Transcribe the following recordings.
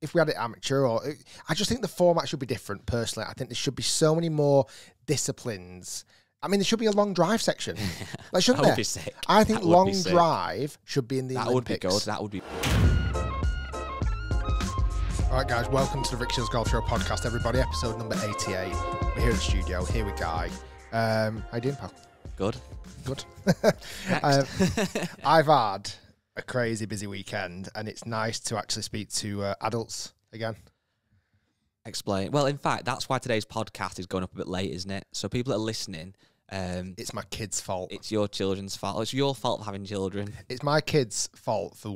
if we had it amateur, I just think the format should be different. Personally, I think there should be so many more disciplines. I mean, there should be a long drive section. Like, shouldn't there? Be sick. I think long drive should be in the Olympics. That would be good. That would be. All right, guys, welcome to the Shiels Golf Show podcast, everybody. Episode number 88. We're here in the studio. Here with Guy. How you doing, pal? Good. I've had a crazy busy weekend, and it's nice to actually speak to adults again. Explain. Well, in fact, that's why today's podcast is going up a bit late, isn't it? So people that are listening... it's my kids' fault. It's your children's fault. It's your fault for having children. It's my kids' fault for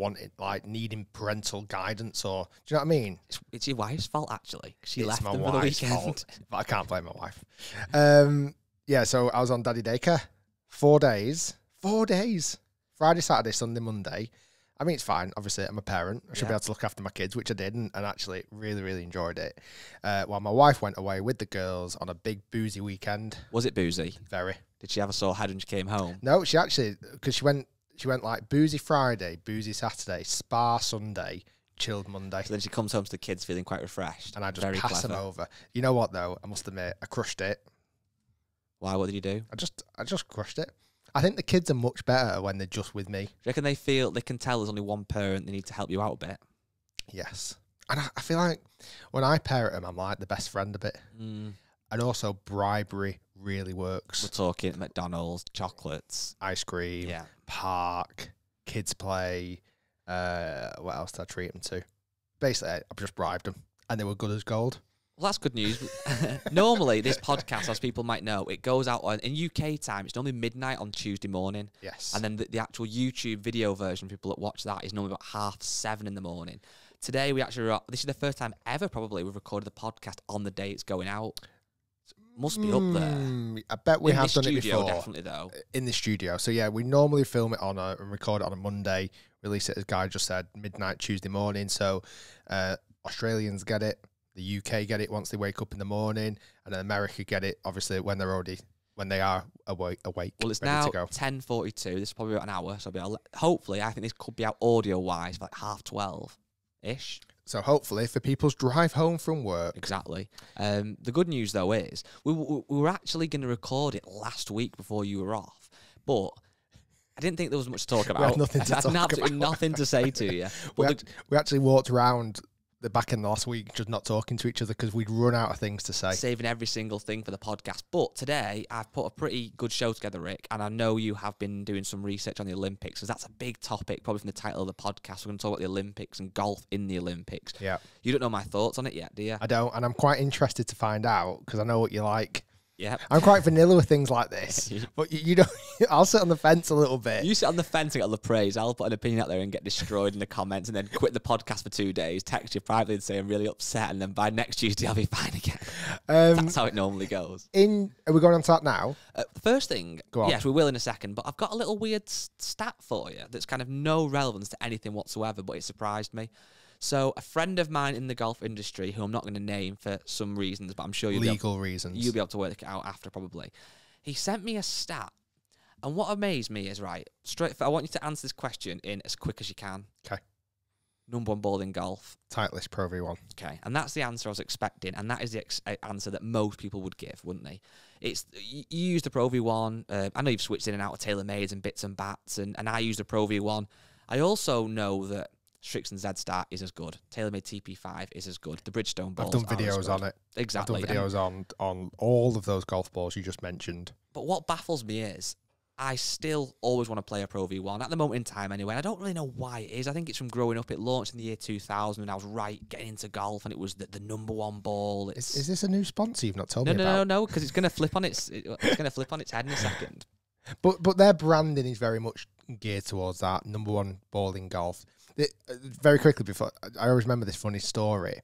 needing parental guidance, or do you know what I mean? It's your wife's fault, actually. She left my them for the wife's weekend. fault, but I can't blame my wife. Yeah, so I was on daddy daycare. 4 days. 4 days. Friday, Saturday, Sunday, Monday. I mean, it's fine. Obviously, I'm a parent. I should be able to look after my kids, which I did, and actually really, really enjoyed it. While my wife went away with the girls on a big boozy weekend. Was it boozy? Very. Did she have a sore head when she came home? No, she actually, because she went like boozy Friday, boozy Saturday, spa Sunday, chilled Monday. So then she comes home to the kids feeling quite refreshed. And I just pass them over. You know what, though? I must admit, I crushed it. Why? What did you do? I just crushed it. I think the kids are much better when they're just with me. Do you reckon they can tell there's only one parent, they need to help you out a bit? Yes. And I feel like when I parent them, I'm like the best friend a bit. And also bribery really works. We're talking McDonald's, chocolates, ice cream, park, kids play. What else did I treat them to? Basically, I just bribed them and they were good as gold. Well, that's good news. Normally, this podcast, as people might know, it goes out in UK time. It's normally midnight on Tuesday morning. Yes. And then the actual YouTube video version, people that watch that, is normally about 7:30 in the morning. Today, this is the first time ever, probably, we've recorded the podcast on the day it's going out. Must be up there. I bet we have done it before. Definitely, though. In the studio. So, yeah, we normally film it and record it on a Monday, release it, as Guy just said, midnight Tuesday morning. So, Australians get it. The UK get it once they wake up in the morning, and then America get it, obviously, when they are awake. Well, it's now 10:42. This is probably about an hour. So hopefully, I think this could be out audio-wise for like 12:30-ish. So hopefully, for people's drive home from work. Exactly. The good news, though, is we were actually going to record it last week before you were off, but I didn't think there was much to talk about. We had nothing to talk about. Absolutely nothing to say to you. We actually walked around the back end last week just not talking to each other because we'd run out of things to say. Saving every single thing for the podcast. But today, I've put a pretty good show together, Rick, and I know you have been doing some research on the Olympics, because that's a big topic, probably from the title of the podcast. We're going to talk about the Olympics and golf in the Olympics. Yeah. You don't know my thoughts on it yet, do you? I don't, and I'm quite interested to find out, because I know what you like. Yeah, I'm quite vanilla with things like this, but you don't. I'll sit on the fence a little bit. You sit on the fence and get all the praise. I'll put an opinion out there and get destroyed in the comments, and then quit the podcast for 2 days. Text you privately and say I'm really upset, and then by next Tuesday I'll be fine again. That's how it normally goes. Are we going on to that now? First thing, go on. Yes, we will in a second. But I've got a little weird stat for you that's kind of no relevance to anything whatsoever, but it surprised me. So a friend of mine in the golf industry, who I'm not going to name for some reasons, but I'm sure you'll be able to work it out after probably. He sent me a stat, and what amazed me is, right, I want you to answer this question in as quick as you can. Okay. Number one ball in golf. Titleist Pro V1. Okay, and that's the answer I was expecting, and that is the answer that most people would give, wouldn't they? It's you use the Pro V1. I know you've switched in and out of TaylorMades and bits and bats, and I use the Pro V1. I also know that Strixon Z-Star is as good. TaylorMade TP5 is as good. The Bridgestone balls I've done videos on it. Exactly. I've done videos on all of those golf balls you just mentioned. But what baffles me is I still always want to play a Pro V1 at the moment in time anyway. And I don't really know why it is. I think it's from growing up. It launched in the year 2000 and I was getting into golf, and it was the number one ball. Is this a new sponsor you've not told me about? No, because it's going to flip on it's going to flip on its head in a second. But their branding is very much geared towards that number one ball in golf. Very quickly before, I always remember this funny story.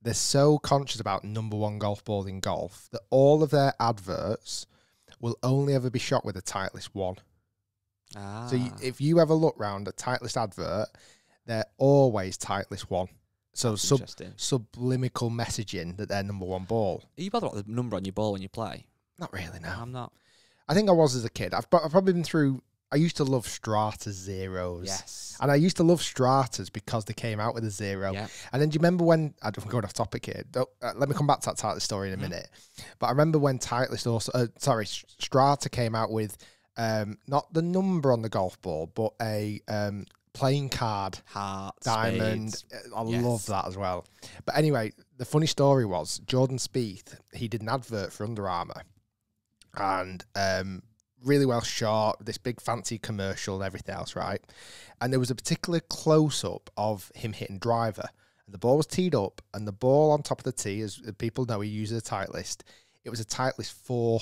They're so conscious about number one golf ball in golf that all of their adverts will only ever be shot with a Titleist 1. So if you ever look round a Titleist advert, they're always Titleist 1. So subliminal messaging that they're number one ball. Are you bothered about the number on your ball when you play? Not really, no. I'm not. I think I was as a kid. I've probably been through I used to love Strata Zeros. Yes. And I used to love Stratas because they came out with a zero. Yeah. And then do you remember when, I'm going off topic here, let me come back to that Titleist story in a minute. But I remember when Titleist also, Strata came out with not the number on the golf ball, but a playing card. Heart, diamond. spades. I Yes. love that as well. But anyway, the funny story was Jordan Spieth, he did an advert for Under Armour. And really well shot, this big fancy commercial and everything else, right? And there was a particular close-up of him hitting driver. And the ball was teed up, and the ball on top of the tee, as people know, he uses a Titleist. It was a Titleist 4.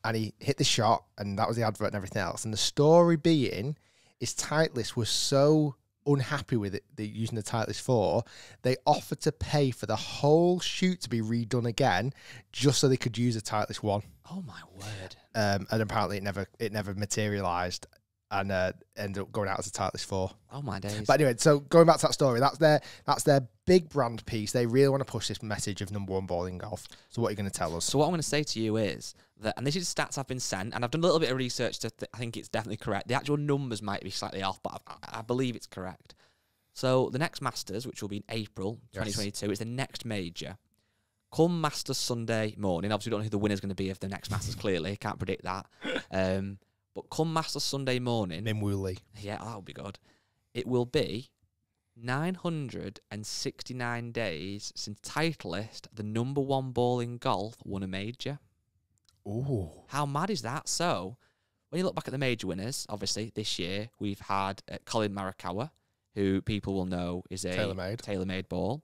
And he hit the shot, and that was the advert and everything else. And the story being is Titleist was so unhappy with it, using the Titleist 4, they offered to pay for the whole shoot to be redone again, just so they could use a Titleist 1. Oh my word! And apparently it never materialised, and ended up going out as a Titleist 4. Oh my days! But anyway, so going back to that story, that's their big brand piece. They really want to push this message of number one ball in golf. So what are you going to tell us? So what I'm going to say to you is that, and this is stats I've been sent, and I've done a little bit of research to I think it's definitely correct. The actual numbers might be slightly off, but I believe it's correct. So the next Masters, which will be in April 2022, is the next major. Come Masters Sunday morning, obviously we don't know who the winner's going to be of the next Masters, clearly. Can't predict that. But come Masters Sunday morning... Mim Woolley. Yeah, that would be good. It will be 969 days since Titleist, the number one ball in golf, won a major. Ooh. How mad is that? So, when you look back at the major winners, obviously, this year, we've had Colin Morikawa, who people will know is a tailor-made ball.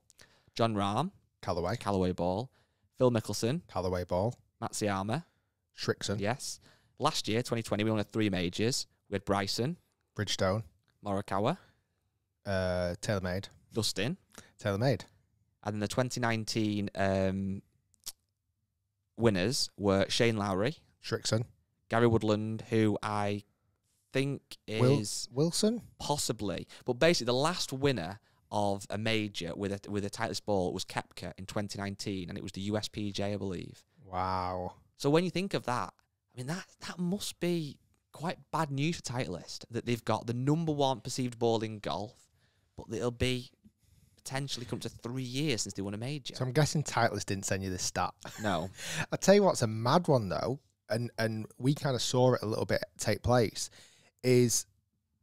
John Rahm. Callaway ball. Phil Mickelson. Callaway ball. Matsuyama. Shrixon. Yes. Last year, 2020, we won 3 majors. We had Bryson. Bridgestone. Morikawa. TaylorMade. Dustin. TaylorMade. And then the 2019 winners were Shane Lowry. Shrixon. Gary Woodland, who I think is... Wilson? Possibly. But basically, the last winner of a major with a Titleist ball was Koepka in 2019, and it was the USPGA, I believe. Wow. So when you think of that, I mean, that must be quite bad news for Titleist, that they've got the number one perceived ball in golf, but it'll be potentially come to 3 years since they won a major. So I'm guessing Titleist didn't send you this stat. No. I'll tell you what's a mad one, though, and we kind of saw it a little bit take place, is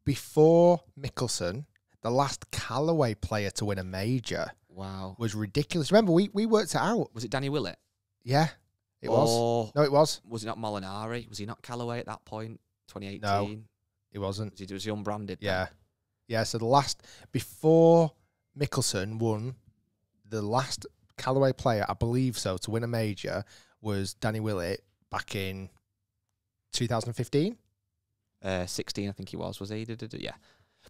before Mickelson, the last Callaway player to win a major was ridiculous. Remember, we worked it out. Was it Danny Willett? Yeah, it was. No, it was. Was it not Molinari? Was he not Callaway at that point, 2018? No, it wasn't. Was he unbranded? Yeah. Yeah, so before Mickelson won, the last Callaway player, I believe so, to win a major was Danny Willett back in 2015? 16, I think he was he? Yeah.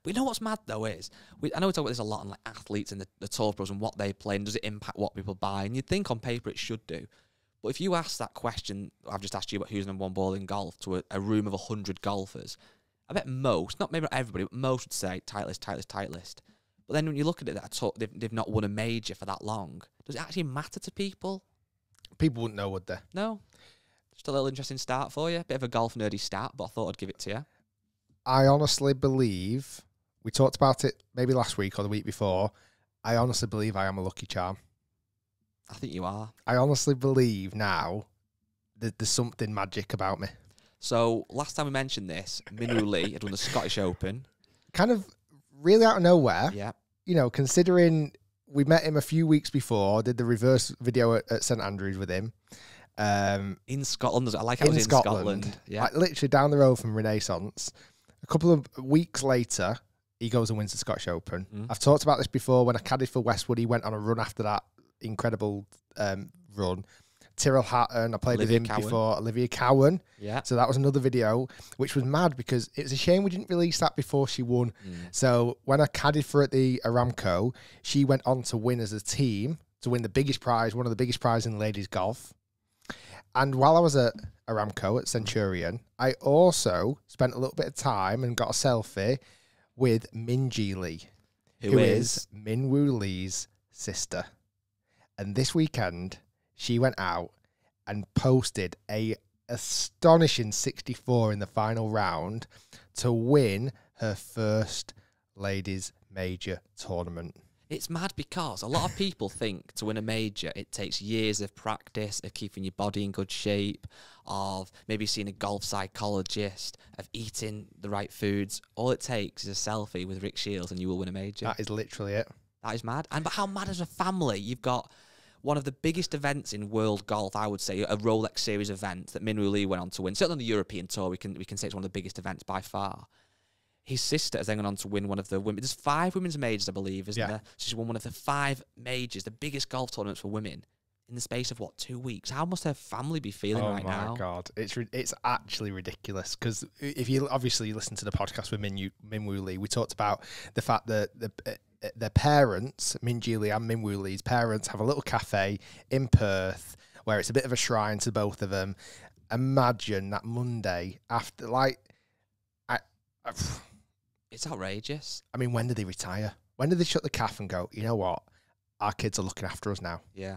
But you know what's mad, though, is... I know we talk about this a lot on like athletes and the tour pros and what they play, and does it impact what people buy? And you'd think on paper it should do. But if you ask that question, I've just asked you about who's number one ball in golf, to a room of 100 golfers, I bet most, not maybe not everybody, but most would say Titleist. But then when you look at it, they've not won a major for that long. Does it actually matter to people? People wouldn't know, would they? No. Just a little interesting start for you. Bit of a golf nerdy stat, but I thought I'd give it to you. I honestly believe, we talked about it maybe last week or the week before, I honestly believe I am a lucky charm. I think you are. I honestly believe now that there's something magic about me. So, last time we mentioned this, Minwoo Lee had won the Scottish Open. Kind of really out of nowhere. Yeah. You know, considering we met him a few weeks before, did the reverse video at St Andrews with him. In Scotland. I like how it was in Scotland. Yeah. Like literally down the road from Renaissance. A couple of weeks later, he goes and wins the Scottish Open. I've talked about this before. When I caddied for Westwood, he went on a run after that incredible run. Tyrrell Hatton, I played with him before. Olivia Cowan. Yeah. So that was another video, which was mad because it was a shame we didn't release that before she won. So when I caddied for at the Aramco, she went on to win as a team, to win the biggest prize, one of the biggest prizes in ladies golf. And while I was at Aramco at Centurion, I also spent a little bit of time and got a selfie with Minjee Lee, who is Minwoo Lee's sister. And this weekend, she went out and posted a astonishing 64 in the final round to win her first ladies major tournament. It's mad because a lot of people think to win a major, it takes years of practice, of keeping your body in good shape, of maybe seeing a golf psychologist, of eating the right foods. All it takes is a selfie with Rick Shiels and you will win a major. That is literally it. That is mad. But how mad is a family? You've got one of the biggest events in world golf, I would say, a Rolex Series event that Min Woo Lee went on to win. Certainly on the European Tour, we can say it's one of the biggest events by far. His sister has then gone on to win one of the women. There's 5 women's majors, I believe, isn't there? She's won one of the 5 majors, the biggest golf tournaments for women, in the space of, 2 weeks? How must her family be feeling right now? Oh, my God. It's actually ridiculous. Because if you obviously listen to the podcast with Min Woo Lee, we talked about the fact that their parents, Min Ji Lee and Min Woo Lee's parents, have a little cafe in Perth where it's a bit of a shrine to both of them. Imagine that Monday after, it's outrageous. I mean, when did they retire? When did they shut the cafe and go, you know what? Our kids are looking after us now. Yeah.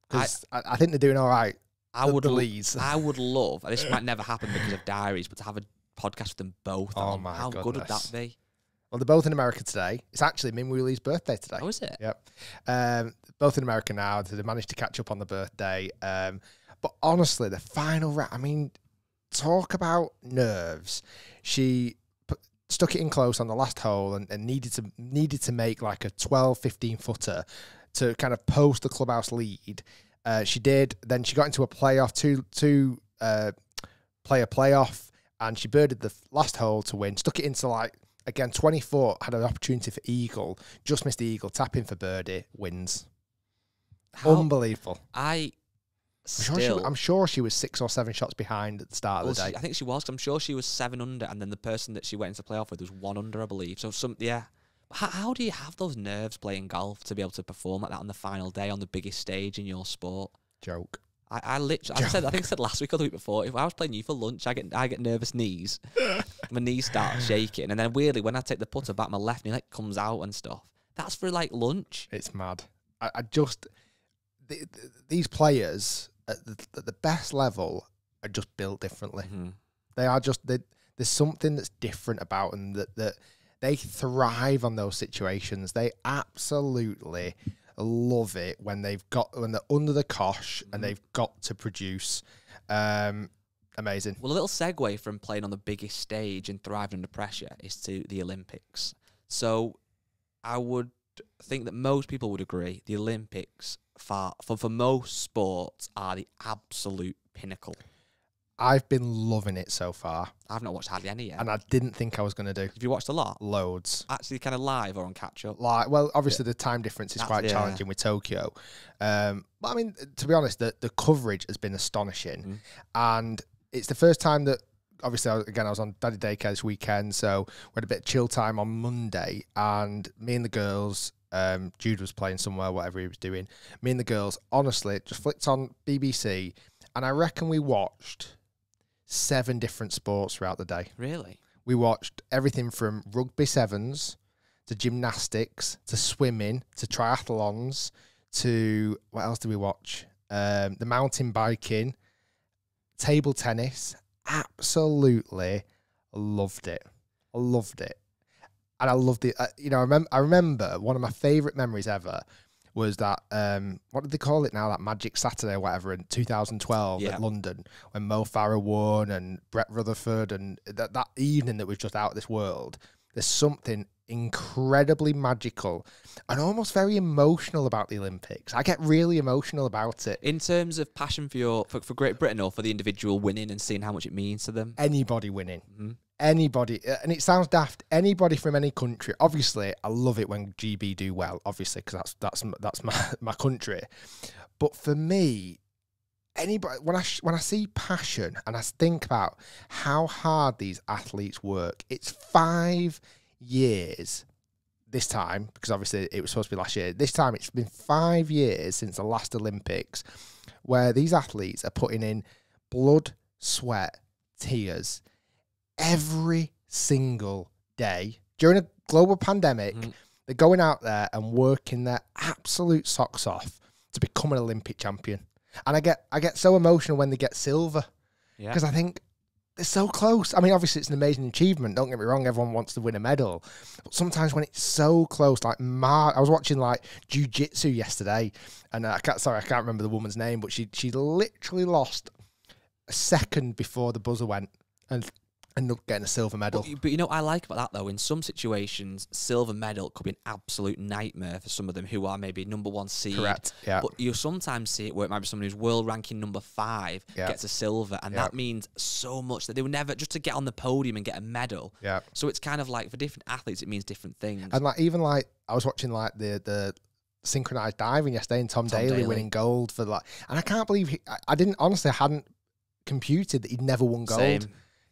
Because I think they're doing all right. I would love, and this might never happen because of diaries, but to have a podcast with them both. Oh, my How goodness. good would that be? Well, they're both in America today. It's actually Min Woo Lee's birthday today. Oh, is it? Yep. Both in America now. They managed to catch up on the birthday. But honestly, the final round, I mean, talk about nerves. She stuck it in close on the last hole and needed to make like a 12, 15-footer to kind of post the clubhouse lead. She did. Then she got into a playoff, two player playoff, and she birded the last hole to win. Stuck it into again 24. Had an opportunity for eagle, just missed the eagle. Tapping for birdie, wins. Unbelievable. I'm sure she was 6 or 7 shots behind at the start of the day. I think she was. I'm sure she was 7 under, and then the person that she went into playoff with was 1 under, I believe. So How do you have those nerves playing golf to be able to perform like that on the final day on the biggest stage in your sport? Joke. I literally, I think I said last week or the week before, if I was playing you for lunch, I get nervous knees. My knees start shaking, and then weirdly when I take the putter back, my left knee comes out and stuff. That's for lunch. It's mad. These players at the best level are just built differently. Mm-hmm. They are just there's something that's different about them that they thrive on those situations. They absolutely love it when they're under the cosh and they've got to produce. Amazing. Well, a little segue from playing on the biggest stage and thriving under pressure is to the Olympics. So I would think that most people would agree the Olympics for most sports are the absolute pinnacle. I've been loving it so far. I've not watched hardly any yet. And I didn't think I was going to do. Have you watched a lot? Loads. Actually kind of live or on catch-up? Well, obviously the time difference is quite challenging with Tokyo. But I mean, to be honest, the coverage has been astonishing. Mm. And it's the first time that, obviously, I was on daddy daycare this weekend, so we had a bit of chill time on Monday. And me and the girls, Jude was playing somewhere, whatever he was doing. Me and the girls, honestly, just flicked on BBC. And I reckon we watched 7 different sports throughout the day. Really? We watched everything from rugby sevens to gymnastics to swimming to triathlons to what else did we watch? The mountain biking, table tennis. Absolutely loved it. I loved it. And I loved it. I remember one of my favourite memories ever was that, what did they call it now? That Magic Saturday or whatever in 2012 at London when Mo Farah won and Brett Rutherford and that evening that was just out of this world. There's something incredibly magical and almost very emotional about the Olympics. I get really emotional about it. In terms of passion for Great Britain or for the individual winning and seeing how much it means to them? Anybody winning. Mm-hmm. Anybody, and it sounds daft, anybody from any country. Obviously, I love it when GB do well, obviously, because that's my country. But for me, anybody, when I see passion and I think about how hard these athletes work, it's 5 years this time, because obviously it was supposed to be last year. This time it's been 5 years since the last Olympics where these athletes are putting in blood, sweat, tears every single day during a global pandemic. They're going out there and working their absolute socks off to become an Olympic champion. And I get so emotional when they get silver because I think they're so close. I mean, obviously it's an amazing achievement. Don't get me wrong. Everyone wants to win a medal, but sometimes when it's so close, like I was watching like jiu-jitsu yesterday, and I can't remember the woman's name, but she literally lost a second before the buzzer went and ended up getting a silver medal. But you know what I like about that, though? In some situations, silver medal could be an absolute nightmare for some of them who are maybe number 1 seed. Correct, yeah. But you sometimes see it where it might be someone who's world ranking number 5 gets a silver, and that means so much that they would never, just to get on the podium and get a medal. Yeah. So it's kind of like, for different athletes, it means different things. And like, even like, I was watching like the synchronized diving yesterday, and Tom Daley winning gold for like, and I can't believe I hadn't computed that he'd never won gold. Same.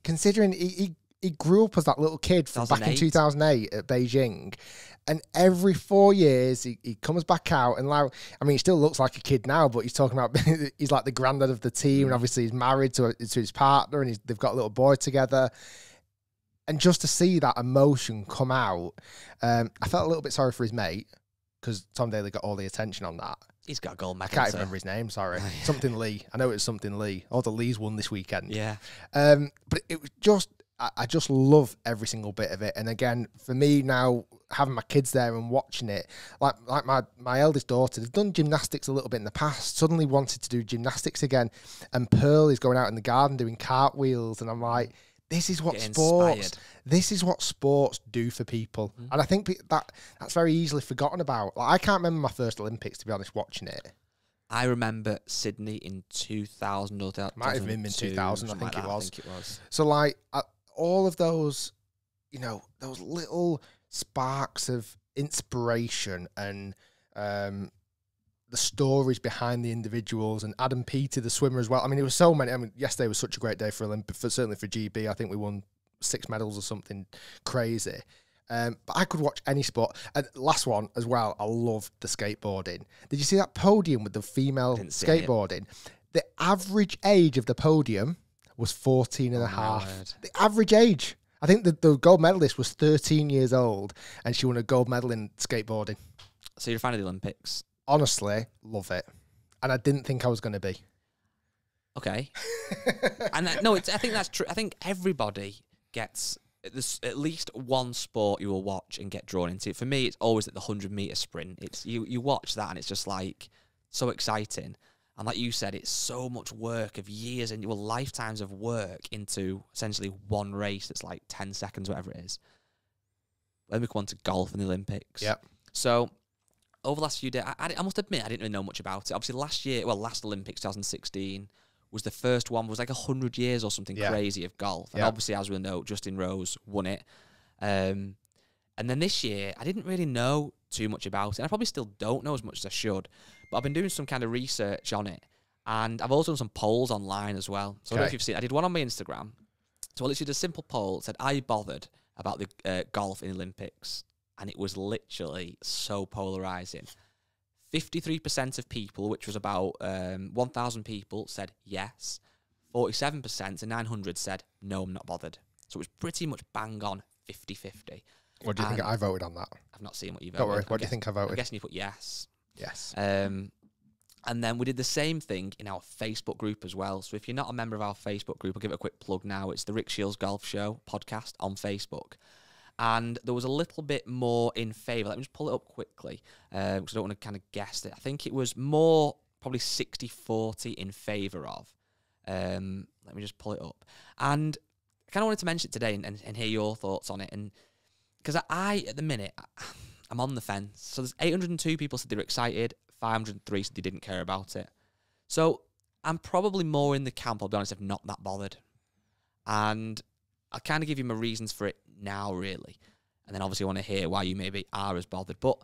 Considering he grew up as that little kid from back in 2008 at Beijing, and every 4 years he comes back out, and like, I mean, he still looks like a kid now, but he's talking about he's like the granddad of the team, and obviously he's married to his partner, and they've got a little boy together. And just to see that emotion come out, I felt a little bit sorry for his mate, because Tom Daley got all the attention on that. He's got a gold medal. I can't even remember his name, sorry. Something Lee. I know it was something Lee. All the Lees won this weekend. Yeah. But it was just, I just love every single bit of it. And again, for me now, having my kids there and watching it, like my eldest daughter, they've done gymnastics a little bit in the past, suddenly wanted to do gymnastics again. And Pearl is going out in the garden doing cartwheels. And I'm like, this is what this is what sports do for people. And I think that's very easily forgotten about. Like, I can't remember my first Olympics, to be honest, watching it. I remember Sydney in 2000 or 2002. Might have been in 2000, I think it was. I think it was. So like all of those, you know, those little sparks of inspiration and the stories behind the individuals, and Adam Peaty, the swimmer, as well. I mean, it was so many. I mean, yesterday was such a great day for Olympic, certainly for GB. I think we won 6 medals or something crazy. But I could watch any sport. And last one as well, I loved the skateboarding. Did you see that podium with the female skateboarding? The average age of the podium was 14 and a half. The average age. I think the gold medalist was 13 years old, and she won a gold medal in skateboarding. So you're a fan of the Olympics? Honestly, love it. And I didn't think I was going to be. Okay. And I think that's true. I think everybody gets at least one sport you will watch and get drawn into. For me, it's always at the 100-meter sprint. It's you watch that and it's just like so exciting. And like you said, it's so much work of years and lifetimes of work into essentially one race that's like 10 seconds, whatever it is. Then we come on to golf and the Olympics. Yep. So over the last few days, I must admit, I didn't really know much about it. Obviously, last Olympics, 2016, was the first one, was like 100 years or something crazy of golf. And obviously, as we know, Justin Rose won it. And then this year, I didn't really know too much about it. And I probably still don't know as much as I should. But I've been doing some kind of research on it. And I've also done some polls online as well. So I don't know if you've seen it. I did one on my Instagram. So I literally did a simple poll. It said, are you bothered about the golf in the Olympics? And it was literally so polarizing. 53% of people, which was about 1,000 people, said yes. 47% to 900 said, no, I'm not bothered. So it was pretty much bang on 50-50. What do you think I voted on that? I've not seen what you voted. Don't worry. What do you think I voted? I'm guessing you put yes. Yes. And then we did the same thing in our Facebook group as well. So if you're not a member of our Facebook group, I'll give it a quick plug now. It's the Rick Shiels Golf Show podcast on Facebook. And there was a little bit more in favour. Let me just pull it up quickly because I don't want to kind of guess it. I think it was more probably 60-40 in favour of. Let me just pull it up. And I kind of wanted to mention it today and hear your thoughts on it. And because I, at the minute, I'm on the fence. So there's 802 people said they were excited. 503 said they didn't care about it. So I'm probably more in the camp, I'll be honest, of not that bothered. And I'll kind of give you my reasons for it now, really. And then obviously I want to hear why you maybe are as bothered. But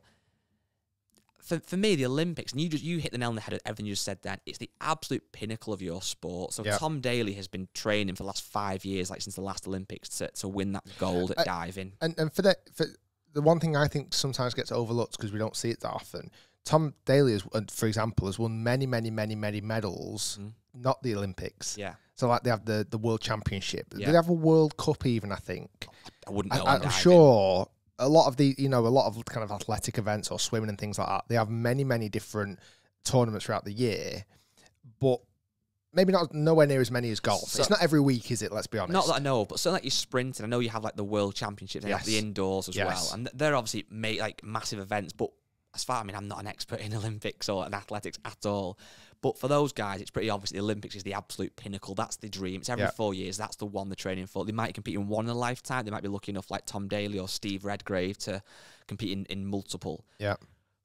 for me, the Olympics, and you hit the nail on the head of everything you just said then, it's the absolute pinnacle of your sport. So Tom Daley has been training for the last 5 years, like since the last Olympics, to win that gold at diving. And for the one thing I think sometimes gets overlooked because we don't see it that often, Tom Daley, for example, has won many, many, many, many medals, not the Olympics. Yeah. So like they have the World Championship. Yeah. They have a World Cup even, I think. I wouldn't know. I'm sure a lot of a lot of kind of athletic events or swimming and things like that, they have many, many different tournaments throughout the year. but maybe not nowhere near as many as golf. So, it's not every week, is it? Let's be honest. Not that I know, but certainly like you sprinting. I know you have like the World Championships, and you have the indoors as well, and they're obviously like massive events. But as far, I mean, I'm not an expert in Olympics or in athletics at all. But for those guys, it's pretty obvious the Olympics is the absolute pinnacle. That's the dream. It's every 4 years. That's the one they're training for. They might compete in one in a lifetime. They might be lucky enough, like Tom Daley or Steve Redgrave, to compete in multiple. Yeah.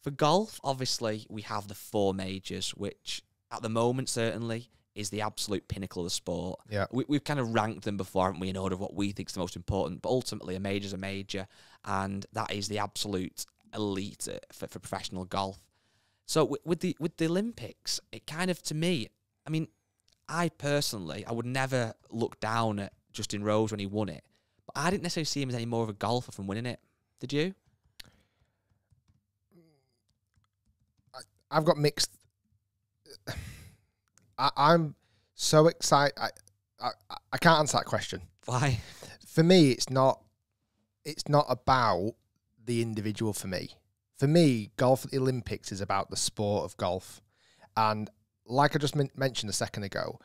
For golf, obviously, we have the 4 majors, which at the moment certainly is the absolute pinnacle of the sport. Yeah. We've kind of ranked them before, haven't we, in order of what we think is the most important. But ultimately, a major's a major, and that is the absolute elite for professional golf. So with the Olympics, it kind of, to me, I mean, I would never look down at Justin Rose when he won it, but I didn't necessarily see him as any more of a golfer from winning it. Did you? I've got mixed. I'm so excited. I can't answer that question. Why? For me, it's not about the individual. For me, golf at the Olympics is about the sport of golf. And like I just mentioned a second ago,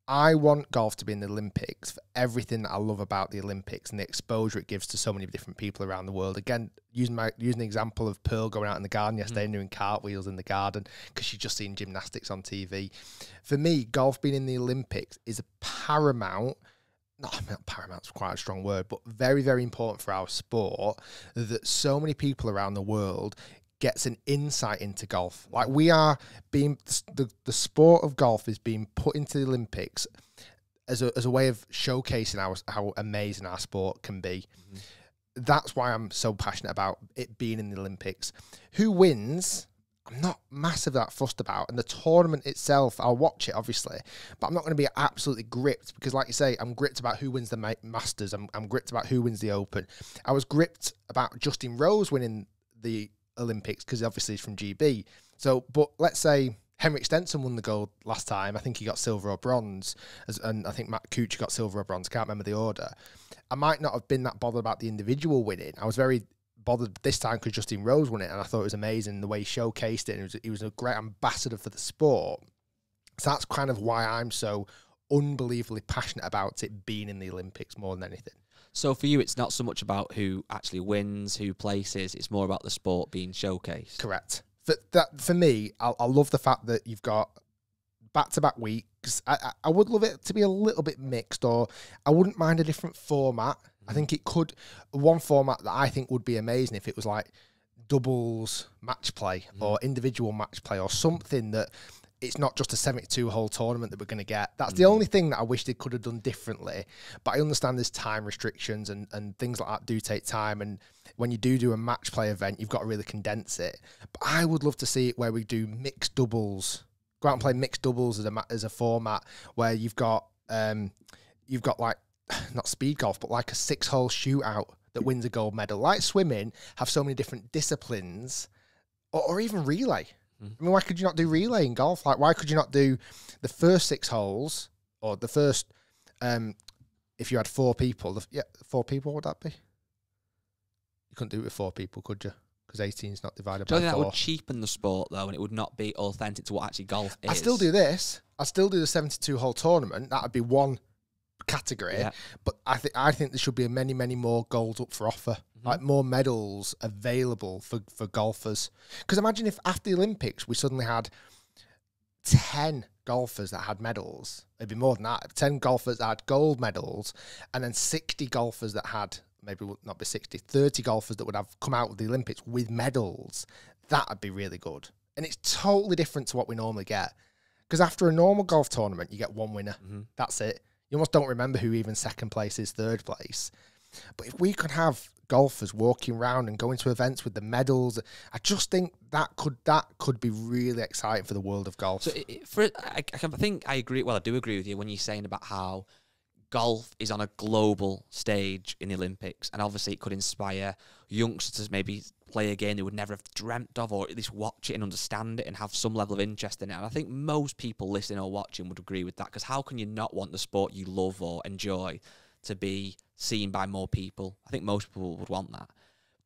I want golf to be in the Olympics for everything that I love about the Olympics and the exposure it gives to so many different people around the world. Again, using the example of Pearl going out in the garden yesterday and doing cartwheels in the garden because she's just seen gymnastics on TV. For me, golf being in the Olympics is a paramount. Not paramount's quite a strong word, but very, very important for our sport that so many people around the world gets an insight into golf. Like we are being, the sport of golf is being put into the Olympics as a way of showcasing how amazing our sport can be. Mm-hmm. That's why I'm so passionate about it being in the Olympics. Who wins? I'm not massive that fussed about. And the tournament itself, I'll watch it, obviously. But I'm not going to be absolutely gripped because, like you say, I'm gripped about who wins the Masters. I'm gripped about who wins the Open. I was gripped about Justin Rose winning the Olympics because obviously he's from GB. So, but let's say Henrik Stenson won the gold last time. I think he got silver or bronze. And I think Matt Kuchar got silver or bronze. I can't remember the order. I might not have been that bothered about the individual winning. I was very bothered this time because Justin Rose won it, and I thought it was amazing the way he showcased it, and he was a great ambassador for the sport. So that's kind of why I'm so unbelievably passionate about it being in the Olympics more than anything. So for you, it's not so much about who actually wins, who places, it's more about the sport being showcased. Correct. For me, I love the fact that you've got back-to-back weeks. I would love it to be a little bit mixed, or I wouldn't mind a different format. I think it could, one format that I think would be amazing if it was like doubles match play or individual match play or something that it's not just a 72-hole tournament that we're going to get. That's the only thing that I wish they could have done differently. But I understand there's time restrictions and things like that do take time. And when you do a match play event, you've got to really condense it. But I would love to see it where we do mixed doubles, go out and play mixed doubles as a format where you've got like, not speed golf, but like a 6-hole shootout that wins a gold medal. Like swimming, have so many different disciplines, or even relay. I mean, why could you not do relay in golf? Like, why could you not do the first 6 holes, or the first, if you had 4 people, 4 people, what would that be? You couldn't do it with 4 people, could you? Because 18 is not divided by 4. That would cheapen the sport, though, and it would not be authentic to what actually golf is. I still do this. I still do the 72-hole tournament. That would be one category, but I think there should be many more golds up for offer, like more medals available for golfers. Because imagine if after the Olympics we suddenly had 10 golfers that had medals. It'd be more than that. 10 golfers that had gold medals, and then 60 golfers that had, maybe would not be 60, 30 golfers that would have come out of the Olympics with medals. That would be really good. And it's totally different to what we normally get. Because after a normal golf tournament, you get one winner. That's it. You almost don't remember who even second place is, third place. But if we could have golfers walking around and going to events with the medals, I just think that could be really exciting for the world of golf. So I think I agree. Well, I do agree with you when you're saying about how golf is on a global stage in the Olympics, and obviously it could inspire youngsters to maybe play a game they would never have dreamt of, or at least watch it and understand it and have some level of interest in it. And I think most people listening or watching would agree with that, because how can you not want the sport you love or enjoy to be seen by more people? I think most people would want that.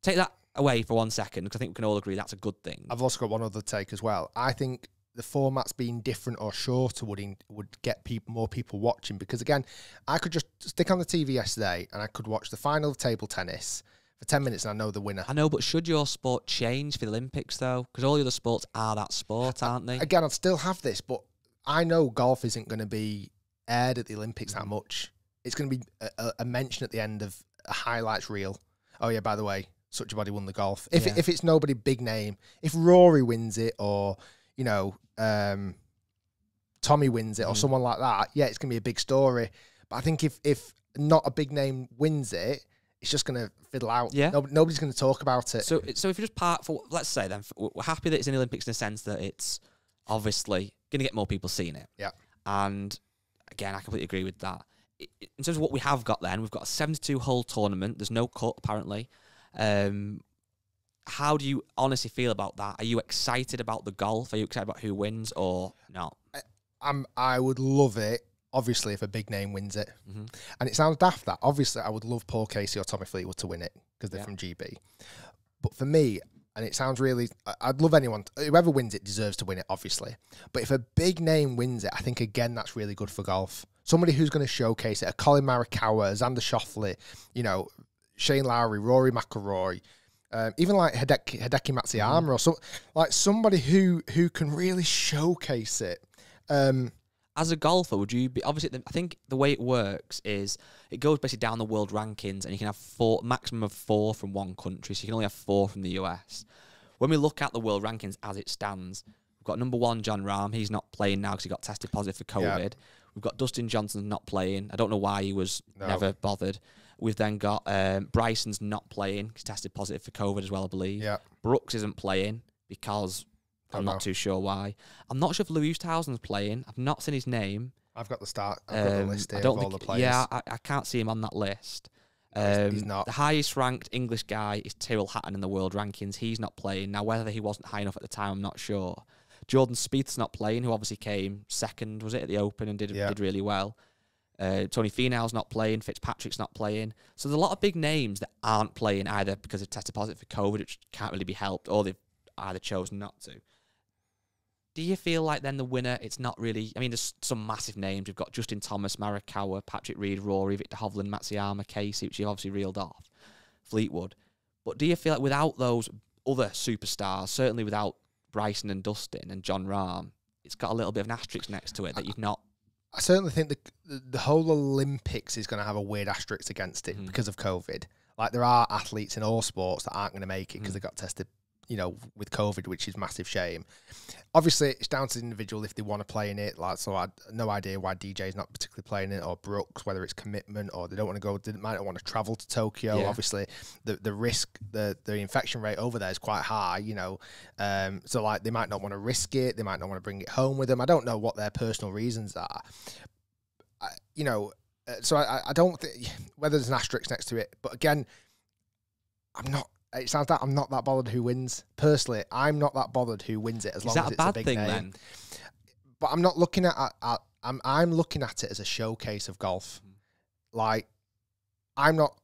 Take that away for 1 second, because I think we can all agree that's a good thing. I've also got one other take as well. I think the formats being different or shorter would get more people watching. Because again, I could just stick on the TV yesterday and I could watch the final of table tennis for 10 minutes and I know the winner. I know, but should your sport change for the Olympics though? Because all the other sports are that sport, aren't they? Again, I'd still have this, but I know golf isn't going to be aired at the Olympics that much. It's going to be a mention at the end of a highlights reel. Oh yeah, by the way, such a body won the golf. If it's nobody big name, if Rory wins it or, you know, Tommy wins it or someone like that, yeah, it's going to be a big story. But I think if not a big name wins it, it's just going to fiddle out. Yeah. Nobody's going to talk about it. So if you just part for, let's say then, we're happy that it's in the Olympics in the sense that it's obviously going to get more people seeing it. Yeah. And again, I completely agree with that. In terms of what we have got then, we've got a 72-hole tournament. There's no cut, apparently. How do you honestly feel about that? Are you excited about the golf? Are you excited about who wins or not? I would love it, obviously, if a big name wins it. And it sounds daft that. Obviously, I would love Paul Casey or Tommy Fleetwood to win it because they're from GB. But for me, and it sounds really... I'd love anyone... Whoever wins it deserves to win it, obviously. But if a big name wins it, I think, again, that's really good for golf. Somebody who's going to showcase it. A Colin Morikawa, a Xander Schauffele, you know, Shane Lowry, Rory McIlroy, even like Hideki Matsuyama or so, like somebody who can really showcase it. As a golfer, would you be... Obviously, I think the way it works is it goes basically down the world rankings and you can have maximum of 4 from one country, so you can only have 4 from the US. When we look at the world rankings as it stands, we've got number 1, Jon Rahm. He's not playing now because he got tested positive for COVID. Yeah. We've got Dustin Johnson not playing. I don't know why he was never bothered. We've then got Bryson's not playing. He's tested positive for COVID as well, I believe. Yeah. Brooks isn't playing because I'm not too sure why. I'm not sure if Louis Oosthuizen's playing. I've not seen his name. I've got the list here of all the players. Yeah, I can't see him on that list. He's not. The highest ranked English guy is Tyrrell Hatton in the world rankings. He's not playing. Now, whether he wasn't high enough at the time, I'm not sure. Jordan Spieth's not playing, who obviously came second, was it, at the Open and did really well. Tony Finau's not playing. Fitzpatrick's not playing. So there's a lot of big names that aren't playing either because they've tested positive for COVID, which can't really be helped, or they've either chosen not to. Do you feel like then the winner, it's not really... I mean, there's some massive names. We've got Justin Thomas, Morikawa, Patrick Reed, Rory, Victor Hovland, Matsuyama, Casey, which you've obviously reeled off, Fleetwood. But do you feel like without those other superstars, certainly without Bryson and Dustin and Jon Rahm, it's got a little bit of an asterisk next to it that you've not... I certainly think the whole Olympics is going to have a weird asterisk against it because of COVID. Like, there are athletes in all sports that aren't going to make it because they got tested, you know, with COVID, which is massive shame. Obviously, it's down to the individual if they want to play in it. Like, so I no idea why DJ's not particularly playing it, or Brooks, whether it's commitment or they don't want to go, they might not want to travel to Tokyo. Yeah. Obviously, the risk, the infection rate over there is quite high, you know. So like they might not want to risk it. They might not want to bring it home with them. I don't know what their personal reasons are. You know, so I don't think whether there's an asterisk next to it. But again, it sounds like I'm not that bothered who wins. Personally, I'm not that bothered who wins it as long as it's a big name. Is that a bad thing then? But I'm not looking at I'm looking at it as a showcase of golf. Like, I'm not.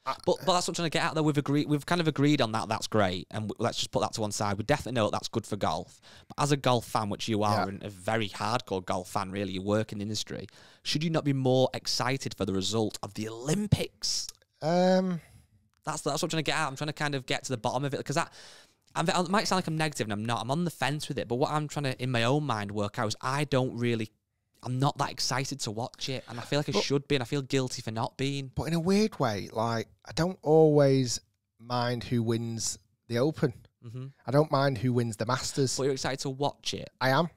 But that's what I'm trying to get at. Though we've kind of agreed on that. That's great, and let's just put that to one side. We definitely know that's good for golf. But as a golf fan, which you are, and a very hardcore golf fan, really, you work in the industry. Should you not be more excited for the result of the Olympics? That's what I'm trying to get at. I'm trying to kind of get to the bottom of it, because it might sound like I'm negative, and I'm not. I'm on the fence with it. But what I'm trying to, in my own mind, work out is I'm not that excited to watch it, and I feel like I should be, and I feel guilty for not being. But in a weird way, like, I don't always mind who wins the Open. I don't mind who wins the Masters. But you're excited to watch it. I am.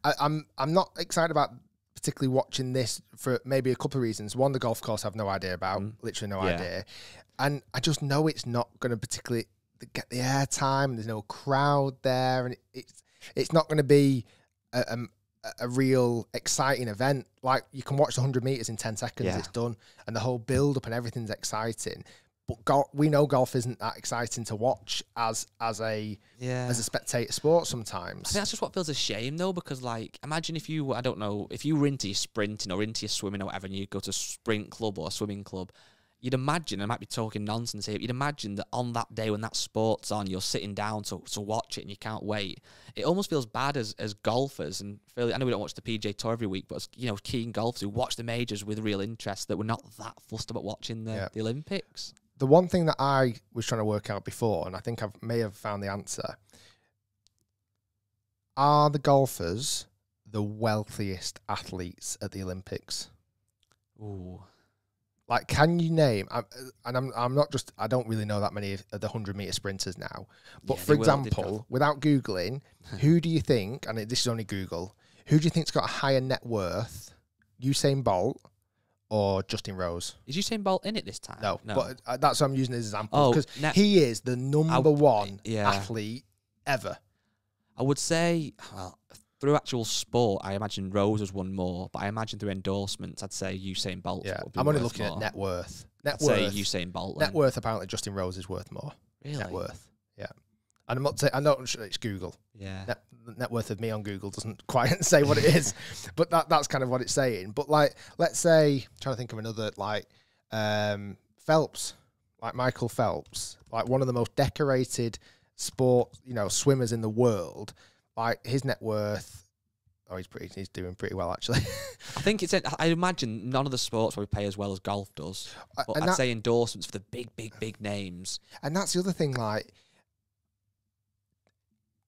I'm not excited about particularly watching this for maybe a couple of reasons. One, the golf course I have no idea about, literally no idea. And I just know it's not going to particularly get the airtime. There's no crowd there, and it's not going to be a real exciting event. Like, you can watch the 100 meters in 10 seconds, it's done, and the whole build up and everything's exciting. But we know golf isn't that exciting to watch as a spectator sport sometimes. I think that's just what feels a shame though, because like, imagine if you, I don't know, if you were into your sprinting or into your swimming or whatever, and you go to a sprint club or a swimming club, you'd imagine, I might be talking nonsense here, but you'd imagine that on that day when that sport's on, you're sitting down to watch it and you can't wait. It almost feels bad as golfers, and I know we don't watch the PGA Tour every week, but as, you know, keen golfers who watch the majors with real interest, that we're not that fussed about watching the Olympics. The one thing that I was trying to work out before, and I think I may have found the answer, are the golfers the wealthiest athletes at the Olympics? Ooh. Like, can you name? I'm not just. I don't really know that many of the 100-meter sprinters now. But for example, without googling, who do you think? And this is only Google. Who do you think's got a higher net worth? Usain Bolt or Justin Rose? Is Usain Bolt in it this time? No. But that's what I'm using as an example, because he is the number one athlete ever. I would say, well, through actual sport, I imagine Rose has won more, but I imagine through endorsements, I'd say Usain Bolt. Yeah, I'm only looking at net worth. I'd say Usain Bolt. Net worth, apparently, Justin Rose is worth more. Really? Net worth, yeah. And I'm not saying, I'm not sure it's Google. Yeah. Net worth of me on Google doesn't quite say what it is, but that's kind of what it's saying. But like, let's say, I'm trying to think of another, like Phelps, like Michael Phelps, like one of the most decorated sport, swimmers in the world. Like his net worth, he's doing pretty well actually. I think I imagine none of the sports probably pay as well as golf does. But I'd say endorsements for the big names. And that's the other thing. Like,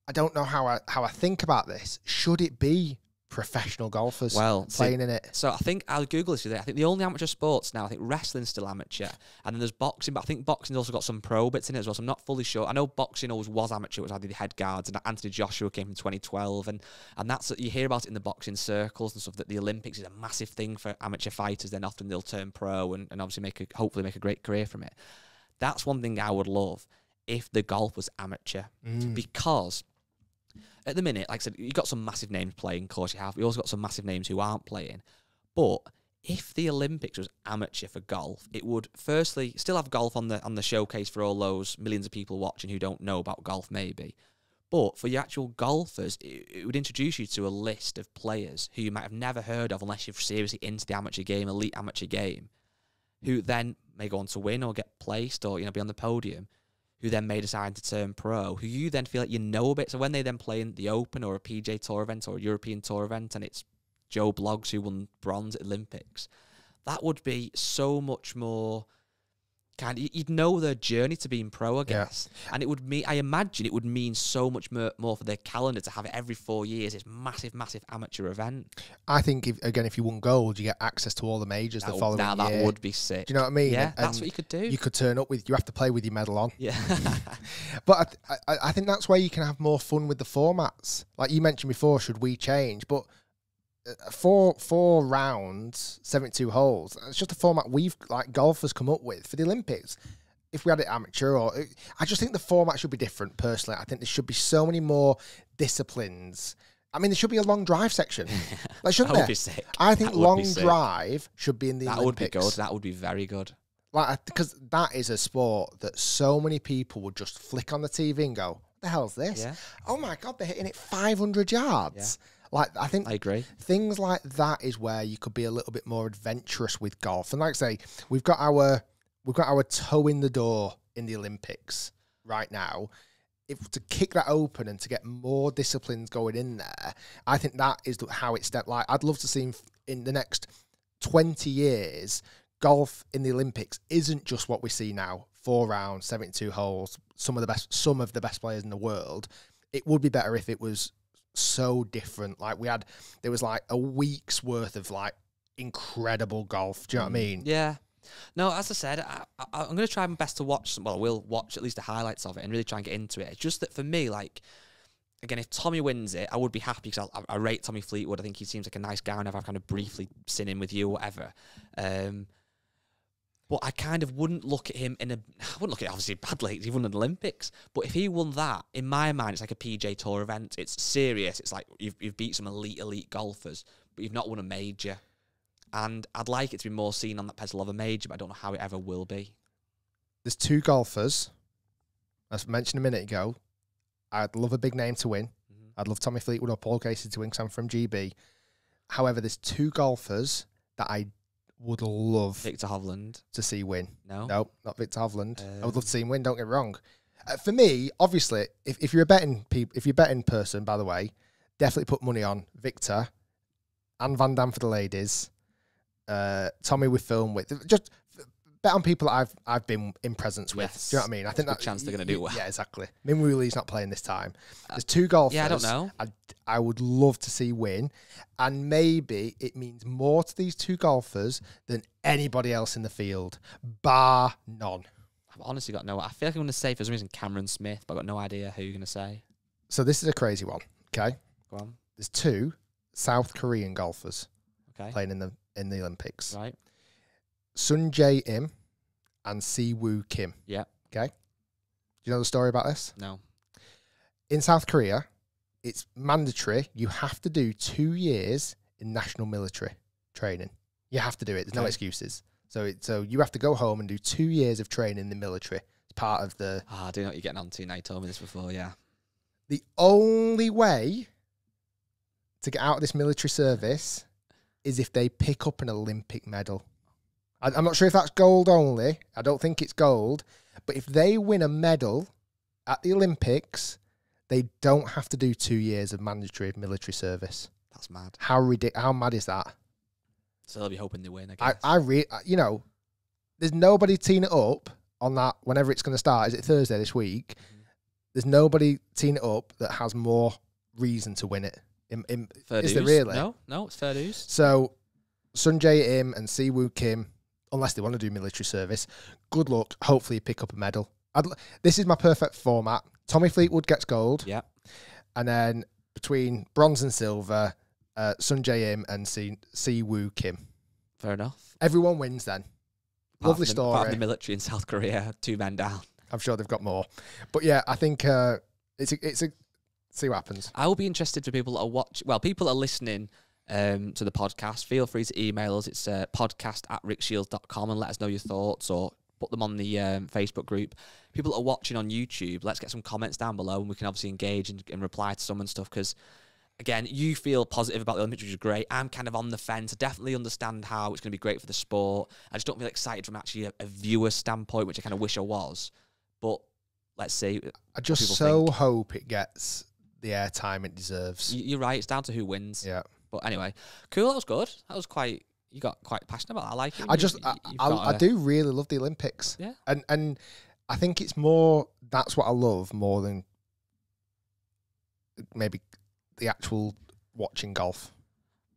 I don't know how I think about this. Should it be professional golfers playing in it? So I think I'll Google this today. I think the only amateur sports now, I think wrestling's still amateur, and then there's boxing, but I think boxing's also got some pro bits in it as well, so I'm not fully sure. I know boxing always was amateur, which I did the head guards, and Anthony Joshua came from 2012, and that's, you hear about it in the boxing circles and stuff, that the Olympics is a massive thing for amateur fighters, then often they'll turn pro and obviously hopefully make a great career from it. That's one thing I would love if the golf was amateur, because at the minute, like I said, you've got some massive names playing, of course you have. We also got some massive names who aren't playing. But if the Olympics was amateur for golf, it would firstly still have golf on the showcase for all those millions of people watching who don't know about golf, maybe. But for your actual golfers, it would introduce you to a list of players who you might have never heard of unless you're seriously into the amateur game, elite amateur game, who then may go on to win or get placed or be on the podium, who then may decide to turn pro, who you then feel like you know a bit. So when they then play in the Open or a PGA Tour event or a European Tour event, and it's Joe Bloggs who won bronze at Olympics, that would be so much more you'd know their journey to being pro, I guess. Yeah. And it would mean, I imagine it would mean so much more for their calendar to have it every 4 years. It's massive amateur event. I think if you won gold, you get access to all the majors the following year. That would be sick. Do you know what I mean? Yeah, that's what you could do. You could turn up you have to play with your medal on. Yeah. But I think that's where you can have more fun with the formats. Like you mentioned before, should we change? But four rounds, 72 holes. It's just a format golfers come up with for the Olympics. If we had it amateur, I just think the format should be different. Personally, I think there should be so many more disciplines. I mean, there should be a long drive section. Like, shouldn't there? That would be sick. I think long drive should be in the Olympics. That would be good. That would be very good. Like, because that is a sport that so many people would just flick on the TV and go, "What the hell's this? Yeah. Oh my God, they're hitting it 500 yards." Yeah. Like, I think I agree. Things like that is where you could be a little bit more adventurous with golf. And like I say, we've got our toe in the door in the Olympics right now. If to kick that open and to get more disciplines going in there, I think that is how it's like. I'd love to see in the next 20 years, golf in the Olympics isn't just what we see now: 4 rounds, 72 holes, some of the best players in the world. It would be better if it was so different. Like there was like a week's worth of like incredible golf. Do you know what I mean? Yeah. No, as I said, I'm going to try my best to watch. Well, we'll watch at least the highlights of it and really try and get into it. It's just that for me, like, again, if Tommy wins it, I would be happy because I rate Tommy Fleetwood. I think he seems like a nice guy, and I've kind of briefly seen him with you or whatever. But I kind of wouldn't look at him I wouldn't look at it obviously badly. He won an Olympics. But if he won that, in my mind, it's like a PGA Tour event. It's serious. It's like you've beat some elite golfers, but you've not won a major. And I'd like it to be more seen on that pedestal of a major, but I don't know how it ever will be. There's 2 golfers, as mentioned a minute ago. I'd love a big name to win. Mm-hmm. I'd love Tommy Fleetwood or Paul Casey to win because I'm from GB. However, there's 2 golfers that I would love Victor Hovland. to see win. No? Nope, not Victor Hovland. I would love to see him win, don't get me wrong. For me, obviously, if you're a betting person, by the way, definitely put money on Victor and Van Dam for the ladies, Tommy with film with. Just bet on people that I've been in presence with. Yes. Do you know what I mean? I think that chance they're going to do well. Yeah, exactly. Min Woo Lee's not playing this time. There's two golfers. Yeah, I don't know. I would love to see win, and maybe it means more to these two golfers than anybody else in the field, bar none. I've honestly got no. I feel like I'm going to say for some reason Cameron Smith, but I've got no idea who you're going to say. So this is a crazy one. Okay, go on. There's two South Korean golfers playing in the Olympics. Right. Sun Jae Im and Si Woo Kim. Yeah. Okay. Do you know the story about this? No. In South Korea, it's mandatory. You have to do 2 years in national military training. You have to do it. There's no excuses. So you have to go home and do 2 years of training in the military. It's part of the... I do know what you're getting onto now. You told me this before, yeah. The only way to get out of this military service is if they pick up an Olympic medal. I'm not sure if that's gold only. I don't think it's gold. But if they win a medal at the Olympics, they don't have to do 2 years of mandatory military service. That's mad. How mad is that? So they'll be hoping they win, I guess. You know, there's nobody teeing it up on that whenever it's going to start. Is it Thursday this week? Mm-hmm. There's nobody teeing it up that has more reason to win it. Is there really? No, it's fair dues. So, Sun Jae Im and Si Woo Kim, unless they want to do military service, good luck. Hopefully you pick up a medal. This is my perfect format. Tommy Fleetwood gets gold. Yeah. And then between bronze and silver, Sun Jae Im and Si Woo Kim. Fair enough. Everyone wins then. Lovely story. Part of the military in South Korea, 2 men down. I'm sure they've got more. But yeah, I think it's a see what happens. I will be interested for people that are people that are listening to the podcast. Feel free to email us. It's podcast@richshiels.com and let us know your thoughts or put them on the Facebook group. People that are watching on YouTube, let's get some comments down below and we can obviously engage and reply to some and stuff because, again, you feel positive about the Olympics, which is great. I'm kind of on the fence. I definitely understand how it's going to be great for the sport. I just don't feel excited from actually a viewer standpoint, which I kind of wish I was. But let's see. I just hope it gets the airtime it deserves. You're right. It's down to who wins. Yeah. But anyway, cool. That was good. That was quite... You got quite passionate about that. I like it. I do really love the Olympics. Yeah. And I think it's more... That's what I love more than maybe the actual watching golf.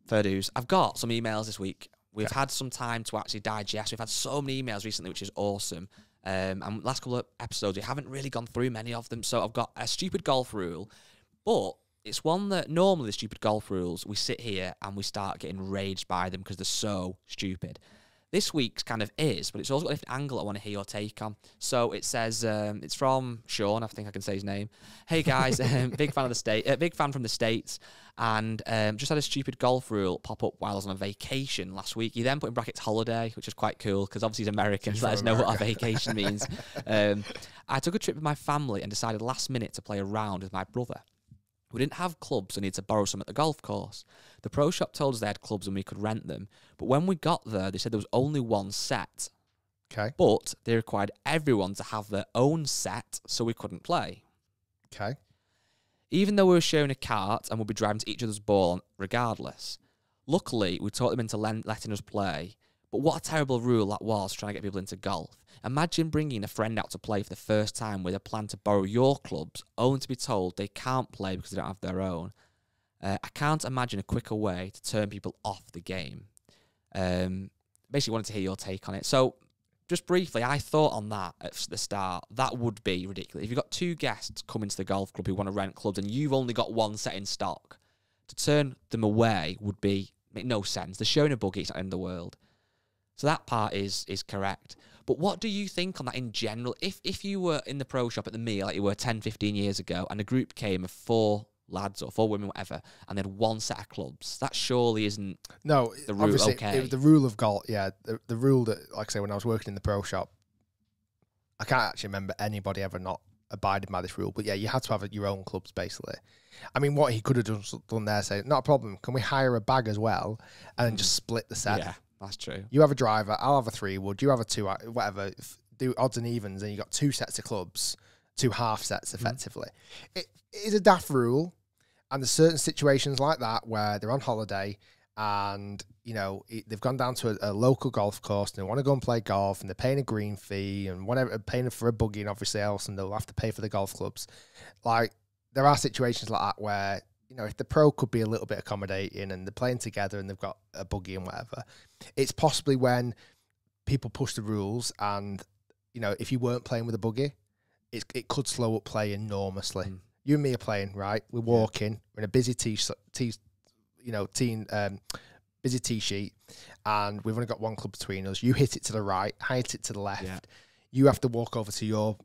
Fair dues. I've got some emails this week. We've had some time to actually digest. We've had so many emails recently, which is awesome. And last couple of episodes, we haven't really gone through many of them. So I've got a stupid golf rule, but it's one that normally the stupid golf rules, we sit here and we start getting raged by them because they're so stupid. This week's kind of is, but it's also got a different angle I want to hear your take on. So it says, it's from Sean, I think I can say his name. Hey guys, big fan from the States, and just had a stupid golf rule pop up while I was on a vacation last week. He then put in brackets holiday, which is quite cool because obviously he's American, so let us know what our vacation means. I took a trip with my family and decided last minute to play a round with my brother. We didn't have clubs and needed to borrow some at the golf course. The pro shop told us they had clubs and we could rent them. But when we got there, they said there was only one set. Okay. But they required everyone to have their own set, so we couldn't play. Okay. Even though we were sharing a cart and we'd be driving to each other's ball regardless. Luckily, we talked them into letting us play. But what a terrible rule that was, trying to get people into golf. Imagine bringing a friend out to play for the first time with a plan to borrow your clubs, only to be told they can't play because they don't have their own. I can't imagine a quicker way to turn people off the game. Basically wanted to hear your take on it. So, just briefly, I thought on that at the start, that would be ridiculous. If you've got 2 guests coming to the golf club who want to rent clubs and you've only got 1 set in stock, to turn them away would make no sense. They're showing a buggy, it's not the end of the world. So that part is correct. But what do you think on that in general? If you were in the pro shop at the meal like you were 10, 15 years ago and a group came of 4 lads or 4 women, whatever, and they had 1 set of clubs, that surely isn't the rule. Obviously, okay. The rule of golf, yeah, the rule that, like I say, when I was working in the pro shop, I can't actually remember anybody ever not abiding by this rule. But yeah, you had to have your own clubs, basically. I mean, what he could have done there, say, not a problem, can we hire a bag as well and just split the set? Yeah. That's true. You have a driver, I'll have a 3-wood, you have a 2, whatever. Do odds and evens, and you got 2 sets of clubs, 2 half sets effectively. It is a daft rule, and there's certain situations like that where they're on holiday and, you know, they've gone down to a local golf course and they want to go and play golf, and they're paying a green fee and whatever, paying for a buggy and obviously else, and they'll have to pay for the golf clubs. Like, there are situations like that where, you know, if the pro could be a little bit accommodating and they're playing together and they've got a buggy and whatever, it's possibly when people push the rules and, you know, if you weren't playing with a buggy, it could slow up play enormously. You and me are playing, right? We're walking. We're in a busy busy tee sheet, and we've only got 1 club between us. You hit it to the right, I hit it to the left. Yeah. You have to walk over to your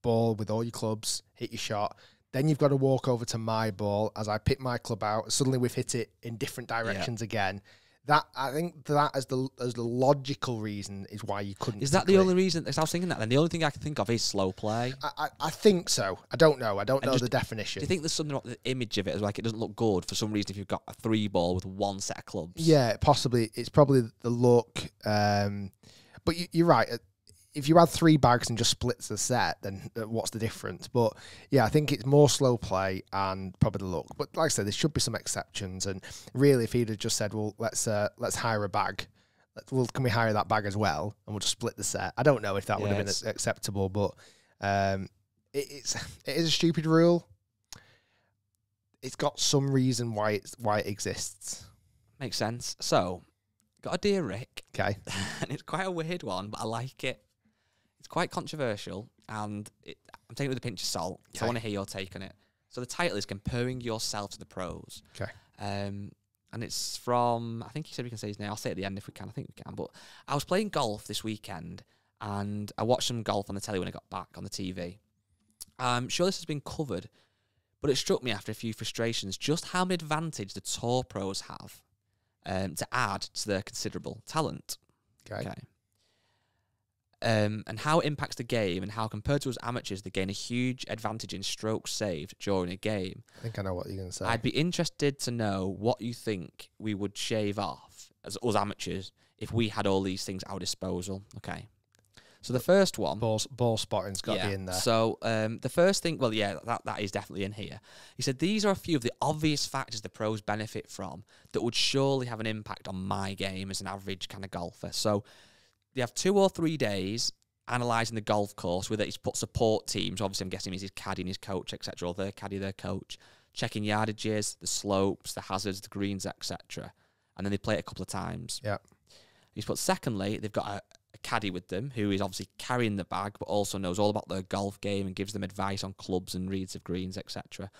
ball with all your clubs, hit your shot. Then you've got to walk over to my ball as I pick my club out. Suddenly we've hit it in different directions again. That, I think that as the logical reason is why you couldn't. Is that the only reason? I was thinking that. Then the only thing I can think of is slow play. I think so. I don't know. I don't know the definition. Do you think there's something about the image of it as like it doesn't look good for some reason if you've got a 3-ball with 1 set of clubs? Yeah, possibly. It's probably the look. But you're right. If you had 3 bags and just splits the set, then what's the difference? But yeah, I think it's more slow play and probably the look. But like I said, there should be some exceptions. And really, if he'd have just said, "Well, let's hire a bag. Can we hire that bag as well? And we'll just split the set." I don't know if that would have been acceptable, but it is a stupid rule. It's got some reason why it exists. Makes sense. So, got a Dear Rick. Okay, and it's quite a weird one, but I like it. It's quite controversial, and I'm taking it with a pinch of salt, so I want to hear your take on it. So the title is Comparing Yourself to the Pros. Okay. And it's from, I think he said we can say his name. I'll say it at the end if we can. I think we can. But I was playing golf this weekend, and I watched some golf on the telly when I got back on the TV. I'm sure this has been covered, but it struck me after a few frustrations just how much advantage the tour pros have to add to their considerable talent. Okay. And how it impacts the game, and how compared to us amateurs, they gain a huge advantage in strokes saved during a game. I think I know what you're going to say. I'd be interested to know what you think we would shave off as us amateurs if we had all these things at our disposal. Okay. So the first one... Ball spotting's got to be in there. So the first thing... Well, yeah, that is definitely in here. He said, these are a few of the obvious factors the pros benefit from that would surely have an impact on my game as an average kind of golfer. So... They have 2 or 3 days analysing the golf course with it. He's put support teams. Obviously, I'm guessing he's his caddy and his coach, etc. Or their caddy, their coach. Checking yardages, the slopes, the hazards, the greens, etc. And then they play it a couple of times. Yeah. He's put, secondly, they've got a caddy with them who is obviously carrying the bag, but also knows all about their golf game and gives them advice on clubs and reads of greens, etc.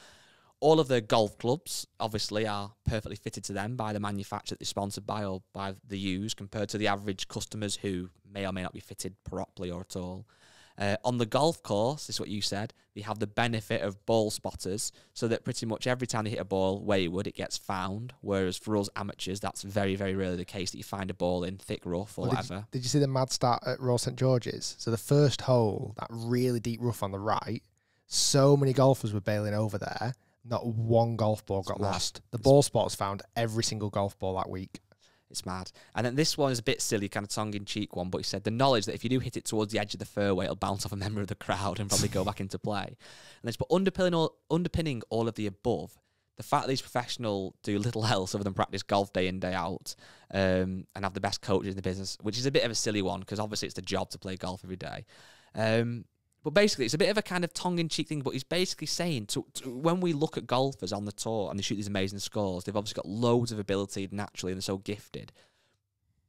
All of their golf clubs, obviously, are perfectly fitted to them by the manufacturer that they're sponsored by or by the use, compared to the average customers who may or may not be fitted properly or at all. On the golf course, this is what you said, they have the benefit of ball spotters, so that pretty much every time they hit a ball wayward, it gets found, whereas for us amateurs, that's very, very rarely the case that you find a ball in thick rough or whatever. Did you see the mad start at Royal St George's? So the first hole, that really deep rough on the right, so many golfers were bailing over there. Not 1 golf ball got lost. The ball spotters found every single golf ball that week. It's mad. And then this one is a bit silly, kind of tongue-in-cheek one, but he said the knowledge that if you do hit it towards the edge of the fairway, it'll bounce off a member of the crowd and probably go back into play. And it's but underpinning all of the above, the fact that these professionals do little else other than practice golf day in, day out, and have the best coaches in the business, which is a bit of a silly one because obviously it's the job to play golf every day. But basically, it's a bit of a kind of tongue-in-cheek thing, but he's basically saying, when we look at golfers on the tour and they shoot these amazing scores, they've obviously got loads of ability naturally and they're so gifted.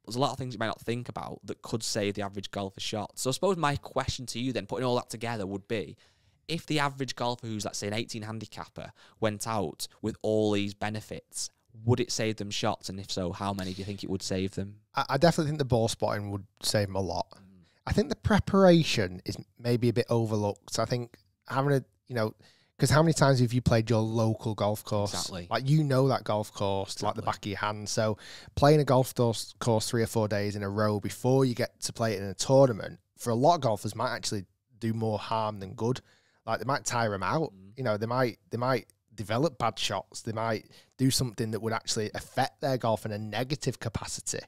There's a lot of things you might not think about that could save the average golfer shot. So I suppose my question to you then, putting all that together, would be, if the average golfer who's, let's say, an 18 handicapper went out with all these benefits, would it save them shots? And if so, how many do you think it would save them? I definitely think the ball spotting would save them a lot. I think the preparation is maybe a bit overlooked. I think having a, because how many times have you played your local golf course? Exactly. Like, that golf course like the back of your hand. So playing a golf course 3 or 4 days in a row before you get to play it in a tournament, for a lot of golfers, might actually do more harm than good. Like, they might tire them out. They might develop bad shots. They might do something that would actually affect their golf in a negative capacity.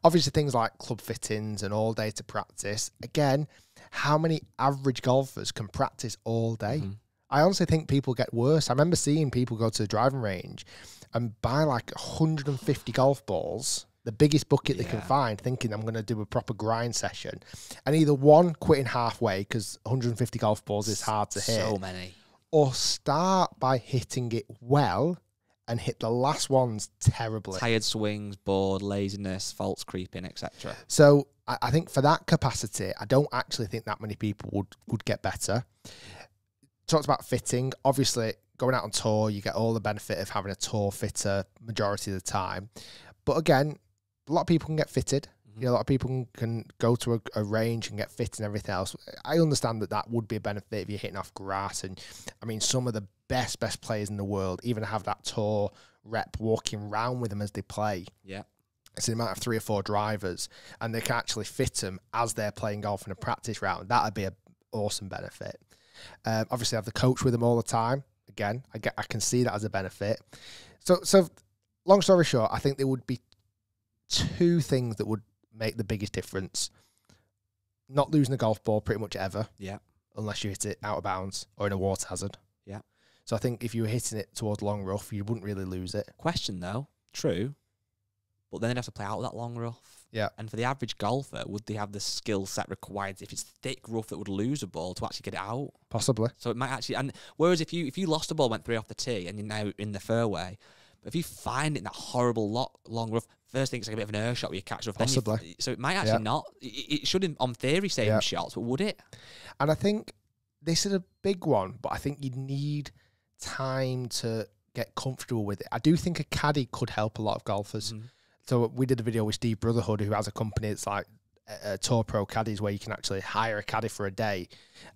Obviously, things like club fittings and all day to practice. Again, how many average golfers can practice all day? I honestly think people get worse. I remember seeing people go to the driving range and buy like 150 golf balls, the biggest bucket they can find, thinking I'm going to do a proper grind session. And either one, quitting halfway because 150 golf balls is hard to hit. So many. Or start by hitting it well and hit the last ones terribly. Tired swings, bored, laziness, faults creeping, etc. So I think for that capacity, I don't actually think that many people would get better. Talked about fitting. Obviously, going out on tour, you get all the benefit of having a tour fitter majority of the time. But again, a lot of people can get fitted. You know, a lot of people can go to a range and get fit and everything else. I understand that would be a benefit if you're hitting off grass. And I mean, some of the best players in the world even have that tour rep walking around with them as they play. Yeah. So they might have 3 or 4 drivers and they can actually fit them as they're playing golf in a practice round. That would be an awesome benefit. Obviously, have the coach with them all the time. Again, I can see that as a benefit. So long story short, I think there would be 2 things that would make the biggest difference. Not losing a golf ball pretty much ever. Yeah. Unless you hit it out of bounds or in a water hazard. Yeah. So I think if you were hitting it towards long rough, you wouldn't really lose it. Question though, true, but then they'd have to play out that long rough. Yeah. And for the average golfer, would they have the skill set required if it's thick rough that would lose a ball to actually get it out? Possibly. So it might actually, and whereas if you lost a ball, went 3 off the tee, and you're now in the fairway, but if you find it in that horrible long rough, first thing it's like a bit of an air shot where you catch rough. Possibly. So it might actually not. It shouldn't, on theory, save shots, but would it? And I think this is a big one, but I think you need time to get comfortable with it. I do think a caddy could help a lot of golfers. So we did a video with Steve Brotherhood, who has a company that's like Tour Pro Caddies, where you can actually hire a caddy for a day.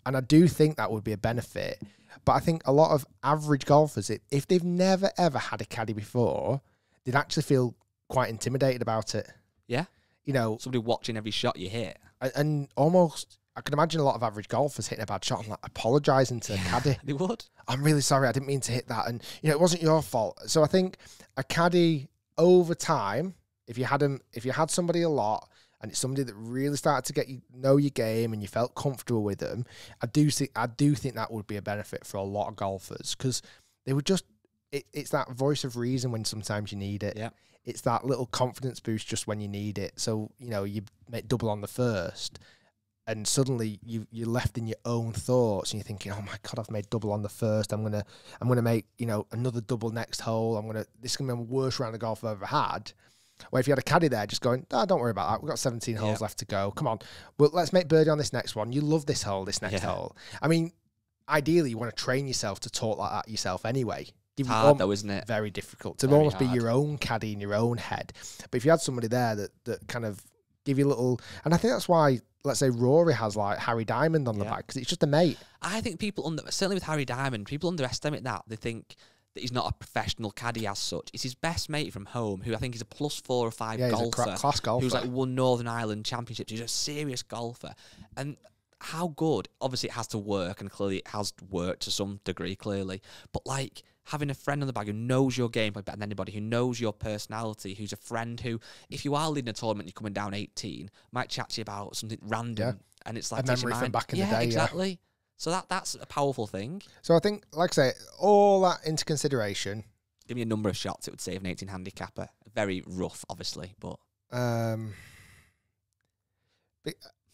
And I do think that would be a benefit. But I think a lot of average golfers, if they've never, ever had a caddy before, they'd actually feel quite intimidated about it. Yeah. You know, somebody watching every shot you hit. And almost, I can imagine a lot of average golfers hitting a bad shot and like apologising to the caddy. They would. I'm really sorry, I didn't mean to hit that. And, you know, it wasn't your fault. So I think a caddy over time, if you had somebody a lot, and it's somebody that really started to get you know your game and you felt comfortable with them, I do think that would be a benefit for a lot of golfers, because they would just it's that voice of reason when sometimes you need it. Yeah. It's that little confidence boost just when you need it. So, you know, you make double on the first and suddenly you're left in your own thoughts and you're thinking, oh my God, I've made double on the first. I'm gonna make, you know, another double next hole. This is gonna be the worst round of golf I've ever had. Where if you had a caddy there just going, oh, don't worry about that. We've got 17 holes left to go. Come on. Well, let's make birdie on this next one. You love this hole, this next hole. I mean, ideally, you want to train yourself to talk like that yourself anyway. It's hard though, isn't it? Very difficult. To almost be your own caddy in your own head. But if you had somebody there that kind of give you a little... And I think that's why, let's say, Rory has like Harry Diamond on the back, because it's just a mate. I think people, certainly with Harry Diamond, people underestimate that. They think that he's not a professional caddy as such. It's his best mate from home, who I think is a +4 or 5 golfer. He's a class golfer. Who's like won Northern Ireland championships. He's a serious golfer. And how good, obviously it has to work, and clearly it has worked to some degree, clearly. But like having a friend on the bag who knows your game better than anybody, who knows your personality, who's a friend who, if you are leading a tournament, you're coming down 18, might chat to you about something random. And it's like a memory from back in the day. Exactly. Yeah. So that's a powerful thing. So I think, like I say, all that into consideration. Give me a number of shots it would save an 18 handicapper. Very rough, obviously, but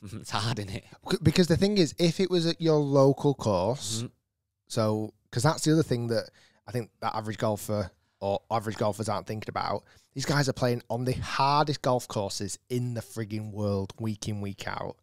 it's hard, isn't it? Because the thing is, if it was at your local course, so because that's the other thing that I think that average golfer or average golfers aren't thinking about. These guys are playing on the hardest golf courses in the frigging world, week in, week out.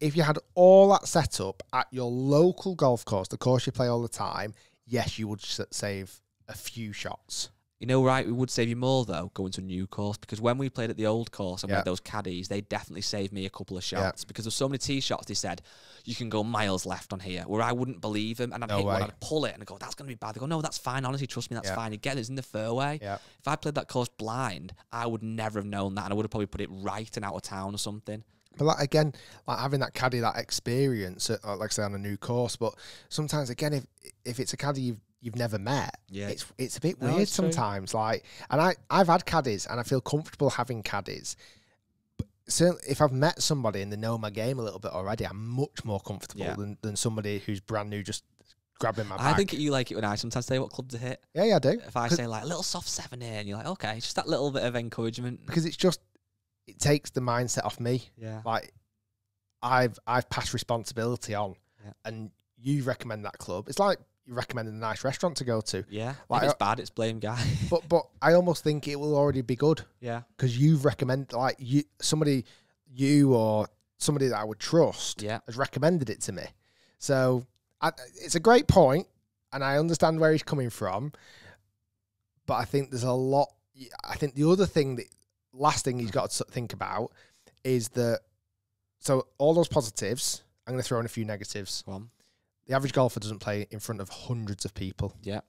If you had all that set up at your local golf course, the course you play all the time, yes, you would save a few shots. You know, right, it would save you more, though, going to a new course, because when we played at the old course and we had those caddies, they definitely saved me a couple of shots, because there's so many tee shots, they said, you can go miles left on here, where I wouldn't believe them, and I'd hit one, I'd pull it, and I'd go, that's going to be bad. They go, no, that's fine, honestly, trust me, that's fine. Again, it's in the fairway. Yeah. If I played that course blind, I would never have known that, and I would have probably put it right and out of town or something. But like, again, like having that caddy, that experience, like I say, on a new course. But sometimes, again, if it's a caddy you've never met. Yeah. It's a bit No, weird it's true. sometimes. Like, and I've had caddies, and I feel comfortable having caddies. But certainly, if I've met somebody and they know my game a little bit already, I'm much more comfortable than somebody who's brand new just grabbing my back. I think you like it when I sometimes tell you what club to hit. Yeah, I do. If I say like a little soft 7 here, and you're like, okay, it's just that little bit of encouragement. Because it takes the mindset off me. Yeah. Like, I've passed responsibility on, and you recommend that club. It's like you recommending a nice restaurant to go to. Yeah. Like, if it's bad, it's blame guy. but I almost think it will already be good. Yeah. Because you've recommended, like, you or somebody that I would trust has recommended it to me. So it's a great point, and I understand where he's coming from. But I think there's a lot. I think the other thing, last thing he's got to think about is that. So all those positives, I'm going to throw in a few negatives. Go on. The average golfer doesn't play in front of hundreds of people. Yeah.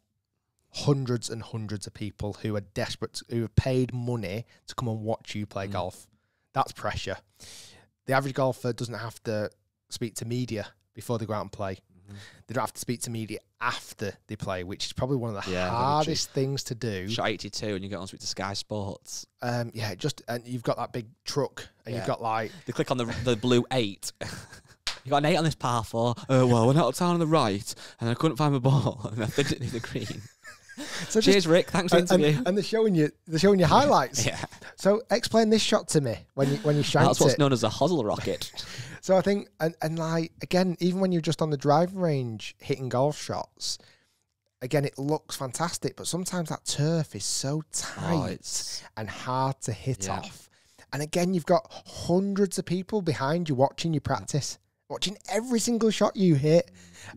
Hundreds and hundreds of people who are desperate, who have paid money to come and watch you play golf. That's pressure. The average golfer doesn't have to speak to media before they go out and play. They don't have to speak to media after they play, which is probably one of the hardest things to do. Shot 82 and you get on to speak to Sky Sports. And you've got that big truck, and you've got like... They click on the blue 8. You got an 8 on this par 4. Well, we're out of town on the right, and I couldn't find my ball, and I pinned it near the green. So Cheers, Rick. Thanks for the interview. And they're showing you highlights. Yeah. So explain this shot to me when you shanked it. That's what's known as a hosel rocket. So I think, and like, again, even when you're just on the driving range hitting golf shots, again, it looks fantastic, but sometimes that turf is so tight and hard to hit off. And again, you've got hundreds of people behind you watching you practice, watching every single shot you hit.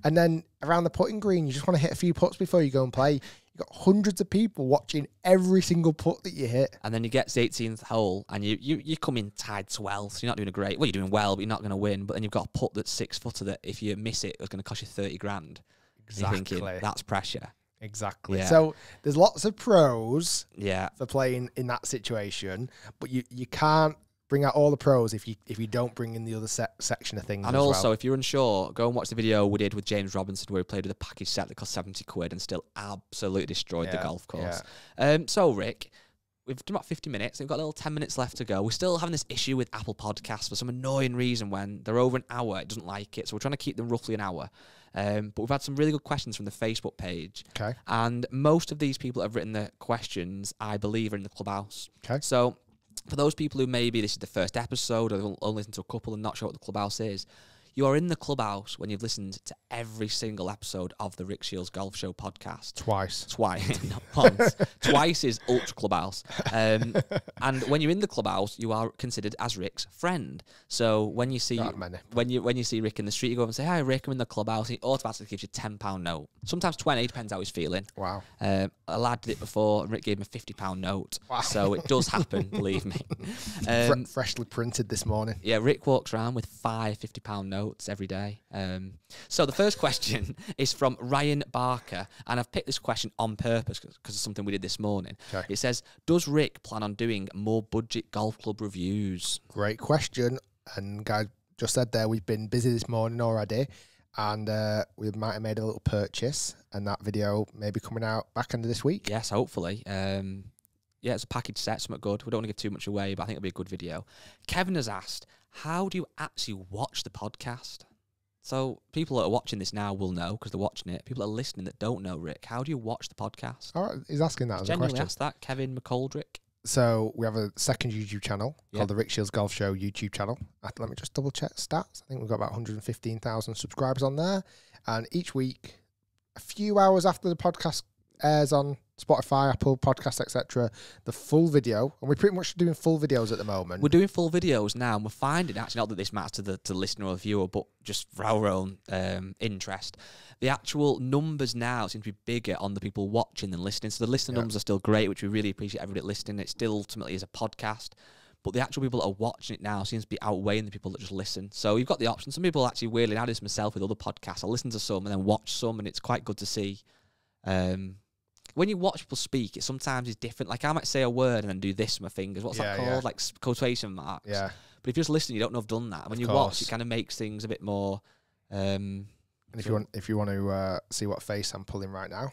And then around the putting green, you just want to hit a few putts before you go and play. You've got hundreds of people watching every single putt that you hit. And then you get to the 18th hole, and you come in tied 12th, so you're not doing you're doing well, but you're not going to win. But then you've got a putt that's 6-footer that if you miss it, it's going to cost you 30 grand. Exactly. You're thinking, that's pressure. Exactly. Yeah. So there's lots of pros for playing in that situation, but you can't bring out all the pros if you don't bring in the other section of things. And also, if you're unsure, go and watch the video we did with James Robinson where he played with a package set that cost 70 quid and still absolutely destroyed the golf course. Yeah. So, Rick, we've done about 50 minutes. We've got a little 10 minutes left to go. We're still having this issue with Apple Podcasts for some annoying reason. When they're over an hour, it doesn't like it. So we're trying to keep them roughly an hour. But we've had some really good questions from the Facebook page. Okay. And most of these people that have written the questions, I believe, are in the Clubhouse. Okay. So for those people who maybe this is the first episode or they've only listened to a couple and not sure what the Clubhouse is, you are in the Clubhouse when you've listened to every single episode of the Rick Shiels Golf Show podcast. Twice. Not once. Twice is Ultra Clubhouse. And when you're in the Clubhouse, you are considered as Rick's friend. So when you see when you see Rick in the street, you go up and say, "Hi, Rick, I'm in the Clubhouse." He automatically gives you a £10 note. Sometimes 20, depends how he's feeling. Wow. A lad did it before, and Rick gave him a £50 note. Wow. So it does happen, believe me. Freshly printed this morning. Yeah, Rick walks around with 5 £50 notes every day. So the first question is from Ryan Barker, and I've picked this question on purpose because it's something we did this morning. Okay. It says, does Rick plan on doing more budget golf club reviews? Great question. And guys just said there, we've been busy this morning already, and we might have made a little purchase, and that video may be coming out back end of this week. Yes, hopefully. Yeah, it's a package set, something good. We don't want to give too much away, but I think it'll be a good video. Kevin has asked, how do you actually watch the podcast? So people that are watching this now will know because they're watching it. People that are listening that don't know, Rick, how do you watch the podcast? All right, he's asking that as a question. Genuinely asked that, Kevin McColdrick. So we have a second YouTube channel called the Rick Shiels Golf Show YouTube channel. Let me just double check stats. I think we've got about 115,000 subscribers on there. And each week, a few hours after the podcast airs on Spotify, Apple Podcasts, etc., the full video, and we're pretty much doing full videos at the moment. We're doing full videos now, and we're finding, actually, not that this matters to the listener or the viewer, but just for our own interest, the actual numbers now seem to be bigger on the people watching than listening. So the listener numbers are still great, which we really appreciate everybody listening. It still ultimately is a podcast, but the actual people that are watching it now seems to be outweighing the people that just listen. So you've got the option. Some people actually weirdly, I do this myself with other podcasts. I listen to some and then watch some, and it's quite good to see. When you watch people speak, it sometimes is different. Like I might say a word and then do this with my fingers. What's that called? Yeah. Like quotation marks. Yeah. But if you're just listening, you don't know I've done that. When you watch, it kind of makes things a bit more. And if you want to see what face I'm pulling right now,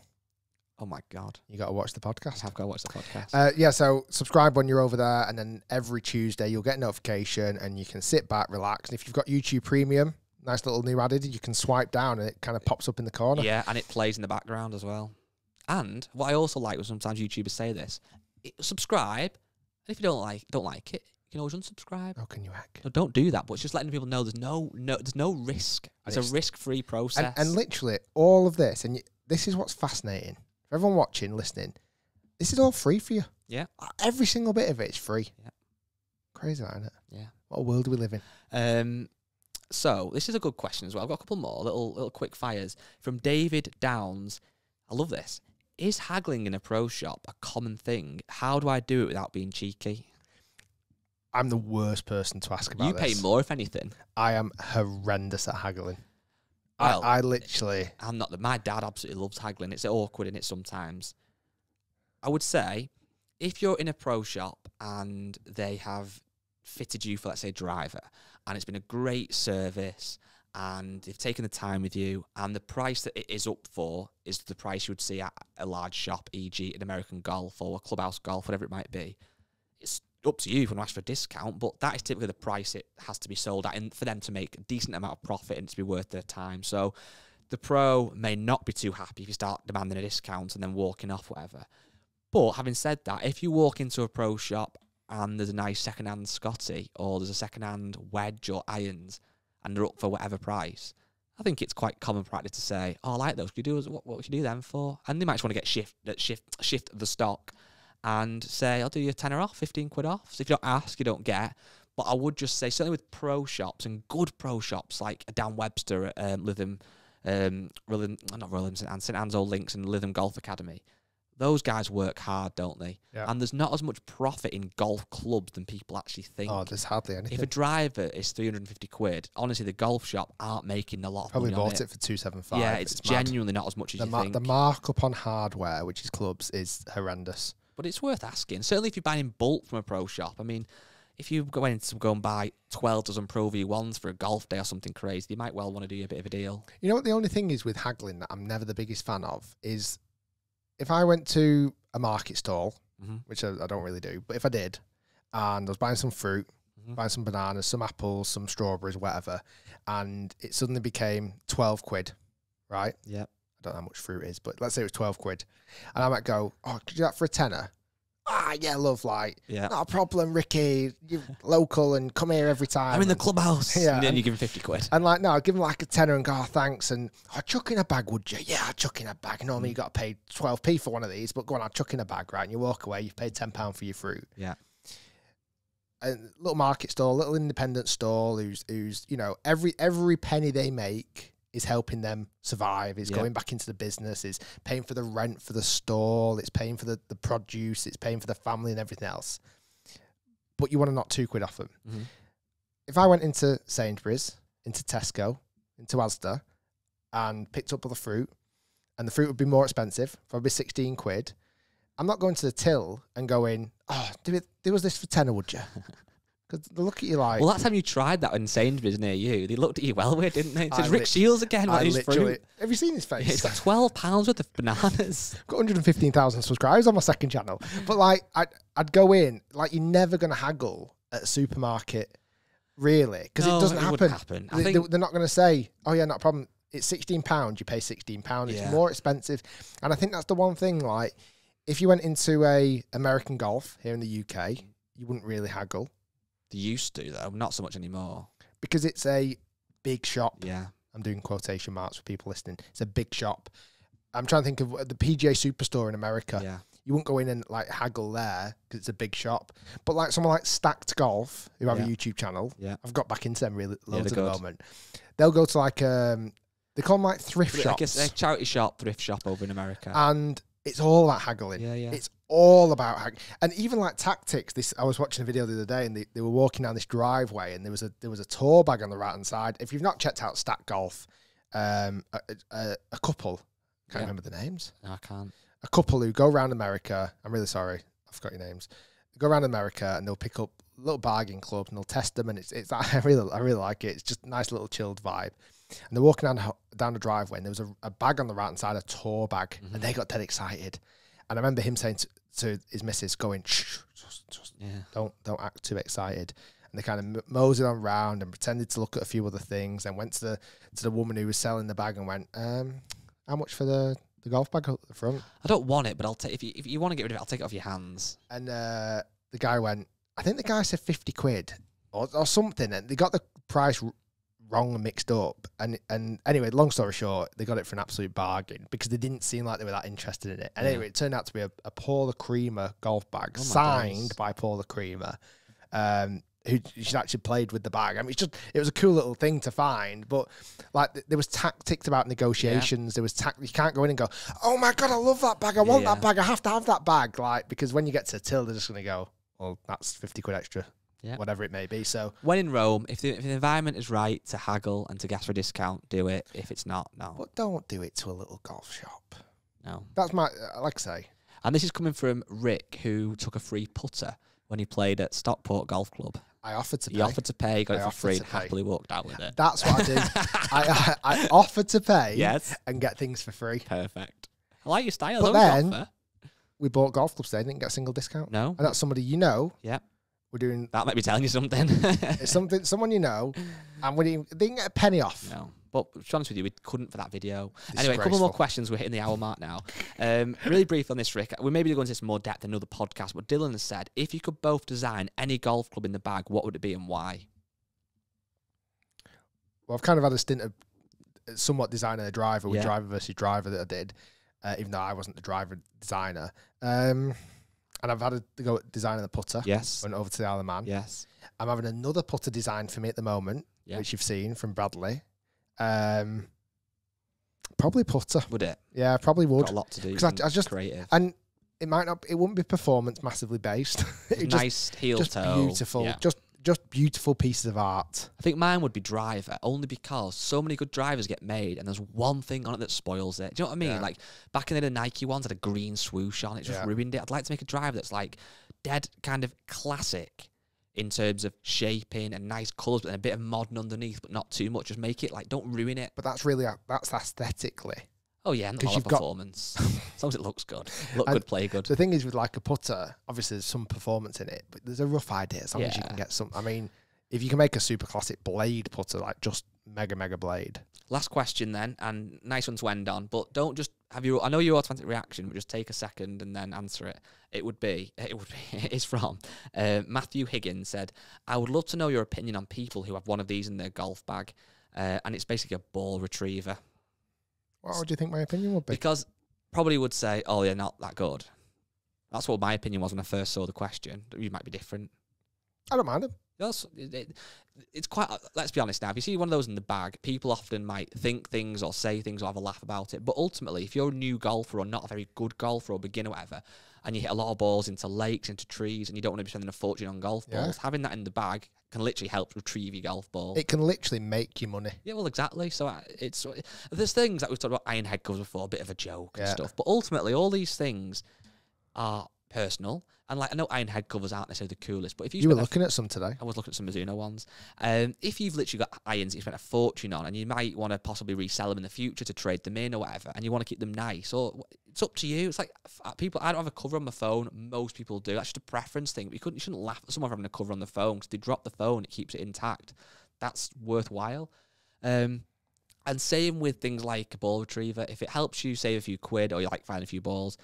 Oh my God. You got to watch the podcast. I've got to watch the podcast. Yeah, so subscribe when you're over there, and then every Tuesday you'll get a notification, and you can sit back, relax. And if you've got YouTube Premium, nice little new added, you can swipe down and it kind of pops up in the corner. Yeah, and it plays in the background as well. And what I also like was sometimes YouTubers say this: subscribe, and if you don't like it, you can always unsubscribe. How can you hack? No, don't do that. But it's just letting people know there's no risk. It's a risk-free process. And literally all of this, and this is what's fascinating for everyone watching, listening. This is all free for you. Yeah, every single bit of it is free. Yeah, crazy, isn't it? Yeah. What a world do we live in? So this is a good question as well. I've got a couple more little quick fires from David Downs. I love this. Is haggling in a pro shop a common thing? How do I do it without being cheeky? I'm the worst person to ask about You this. pay more, if anything. I am horrendous at haggling. Well, I literally... I'm not. My dad absolutely loves haggling. It's awkward in it sometimes. I would say, if you're in a pro shop and they have fitted you for, let's say, a driver, and it's been a great service, and they've taken the time with you, and the price that it is up for is the price you would see at a large shop, e.g. an American Golf or a Clubhouse Golf, whatever it might be. It's up to you if you want to ask for a discount, but that is typically the price it has to be sold at, and for them to make a decent amount of profit and to be worth their time. So the pro may not be too happy if you start demanding a discount and then walking off, whatever. But having said that, if you walk into a pro shop and there's a nice second-hand Scotty, or there's a second-hand wedge or irons, and they're up for whatever price, I think it's quite common practice to say, "Oh, I like those. Could you do what would you do them for?" And they might just want to get shift the stock, and say, "I'll do you a tenner off, 15 quid off." So if you don't ask, you don't get. But I would just say, certainly with pro shops and good pro shops like Dan Webster at Lytham, St Anne's Old Links and Lytham Golf Academy. Those guys work hard, don't they? Yeah. And there's not as much profit in golf clubs than people actually think. Oh, there's hardly anything. If a driver is 350 quid, honestly, the golf shop aren't making a lot of Probably money on bought it for 275. Yeah, it's genuinely not as much as you think. The markup on hardware, which is clubs, is horrendous. But it's worth asking. Certainly if you're buying in bulk from a pro shop. I mean, if you go and buy 12 dozen Pro V1s for a golf day or something crazy, you might well want to do a bit of a deal. You know what the only thing is with haggling that I'm never the biggest fan of is if I went to a market stall, which I don't really do, but if I did, and I was buying some fruit, buying some bananas, some apples, some strawberries, whatever, and it suddenly became 12 quid, right? Yeah. I don't know how much fruit is, but let's say it was 12 quid. And I might go, "Oh, could you do that for a tenner?" "Ah, yeah, love, like, not a problem, Ricky. You're local and come here every time. I'm in the clubhouse." Yeah, and then you give him 50 quid. And like, no, I'd give him like a tenner and go, "Oh, thanks." And I'd chuck in a bag, would you? Yeah, I'd chuck in a bag. Normally you got to pay 12p for one of these, but go on, I'd chuck in a bag, right? And you walk away, you've paid £10 for your fruit. Yeah. A little market stall, little independent stall who's you know, every penny they make is helping them survive, is going back into the business, is paying for the rent for the stall, it's paying for the produce, it's paying for the family and everything else. But you want to knock 2 quid off them. If I went into Sainsbury's, into Tesco, into Asda, and picked up all the fruit, and the fruit would be more expensive, probably 16 quid, I'm not going to the till and going, "Oh, do us this for tenner, would you?" Because they look at you like... Well, last time you tried that in Sainsbury's near you, they looked at you well weird, didn't they? It's Rick Shiels again. Have you seen his face? He's got £12 worth of bananas. I've got 115,000 subscribers on my second channel. But like, I'd go in, like, you're never going to haggle at a supermarket, really, because it doesn't happen. They're not going to say, "Oh yeah, not a problem. It's £16. You pay £16. It's more expensive." And I think that's the one thing. Like, if you went into a American Golf here in the UK, you wouldn't really haggle. They used to, though. Not so much anymore. Because it's a big shop. Yeah. I'm doing quotation marks for people listening. It's a big shop. I'm trying to think of the PGA Superstore in America. Yeah. You wouldn't go in and like haggle there because it's a big shop. But like someone like Stacked Golf, who have a YouTube channel, I've got back into them really loads at the moment. They'll go to like, they call them like thrift shops. Like a charity shop, thrift shop over in America. And it's all about haggling. Yeah. It's all about haggling. And even like tactics. I was watching a video the other day, and they were walking down this driveway, and there was a tour bag on the right hand side. If you've not checked out Stack Golf, a couple, can't remember the names. No, I can't. A couple who go around America. I'm really sorry, I forgot your names. They go around America and they'll pick up little bargain clubs and they'll test them, and it's I really like it. It's just a nice little chilled vibe. And they're walking down the driveway, and there was a bag on the right hand side, a tour bag, and they got dead excited. And I remember him saying to his missus, going, shh, just don't act too excited. And they kind of moseyed on round and pretended to look at a few other things, and went to the woman who was selling the bag and went, how much for the golf bag at the front? I don't want it, but I'll take if you want to get rid of it, I'll take it off your hands. And the guy went, I think the guy said 50 quid or something, and they got the price wrong and mixed up. And anyway, long story short, they got it for an absolute bargain because they didn't seem like they were that interested in it. And anyway, it turned out to be a Paula Creamer golf bag signed by Paula Creamer, who she'd actually played with the bag. I mean, it was a cool little thing to find, but like there was tactics about negotiations. There was you can't go in and go, oh my God, I love that bag. I want that bag. I have to have that bag. Like, because when you get to the till, they're just going to go, well, that's 50 quid extra. Yeah. Whatever it may be. So when in Rome, if the environment is right to haggle and to ask for a discount, do it. If it's not, no. But don't do it to a little golf shop. No. That's my, like I say. And this is coming from Rick, who took a free putter when he played at Stockport Golf Club. I offered to pay. He offered to pay, got it for free, and happily walked out with it. That's what I do. I offered to pay and get things for free. Perfect. I like your style. But then we bought golf clubs today, didn't get a single discount. No. And that's somebody you know. Yeah. We're doing that might be telling you something. It's someone you know, and they didn't get a penny off. No, but to be honest with you, we couldn't for that video. Anyway, a couple more questions. We're hitting the hour mark now. Really brief on this, Rick. We maybe go into this more depth in another podcast. But Dylan has said, if you could both design any golf club in the bag, what would it be and why? Well, I've kind of had a stint of somewhat designing a driver with driver versus driver that I did, even though I wasn't the driver designer. And I've had to go designing the putter. Yes. Went over to the Isle of Man. Yes. I'm having another putter designed for me at the moment, which you've seen from Bradley. Probably putter. Would it? Yeah, probably would. Got a lot to do. Because I just creative. And it wouldn't be performance massively based. Nice heel toe. Beautiful. Yeah. Just beautiful pieces of art. I think mine would be driver, only because so many good drivers get made and there's one thing on it that spoils it. Do you know what I mean? Like back in the day, the Nike ones had a green swoosh on it, just ruined it. I'd like to make a driver that's like dead kind of classic in terms of shaping and nice colours, but then a bit of modern underneath, but not too much. Just make it like, don't ruin it. But that's aesthetically. Oh yeah, not a lot of performance. As long as it looks good. Look good, play good. The thing is with like a putter, obviously there's some performance in it, but there's a rough idea as long as you can get some. I mean, if you can make a super classic blade putter, like just mega blade. Last question then, and nice one to end on, but don't just have your, I know your automatic reaction, but just take a second and then answer it. It is from Matthew Higgins said, I would love to know your opinion on people who have one of these in their golf bag, and it's basically a ball retriever. What would you think my opinion would be? Because probably would say, oh, they're not that good. That's what my opinion was when I first saw the question. You might be different. I don't mind them. It's quite, let's be honest now, if you see one of those in the bag, people often might think things or say things or have a laugh about it. But ultimately, if you're a new golfer or not a very good golfer or beginner or whatever, and you hit a lot of balls into lakes, into trees, and you don't want to be spending a fortune on golf balls, having that in the bag can literally help retrieve your golf ball. It can literally make you money. Yeah, well, exactly. So there's things that we've talked about iron head covers before, a bit of a joke and stuff. But ultimately, all these things are personal. And like, I know iron head covers aren't necessarily the coolest, but if you were looking at some today. I was looking at some Mizuno ones. If you've literally got irons that you spent a fortune on, and you might want to possibly resell them in the future to trade them in or whatever, and you want to keep them nice, or it's up to you. It's like people. I don't have a cover on my phone. Most people do. That's just a preference thing. But you shouldn't laugh at someone having a cover on the phone because they drop the phone, it keeps it intact. That's worthwhile. And same with things like a ball retriever. If it helps you save a few quid or you like finding a few balls.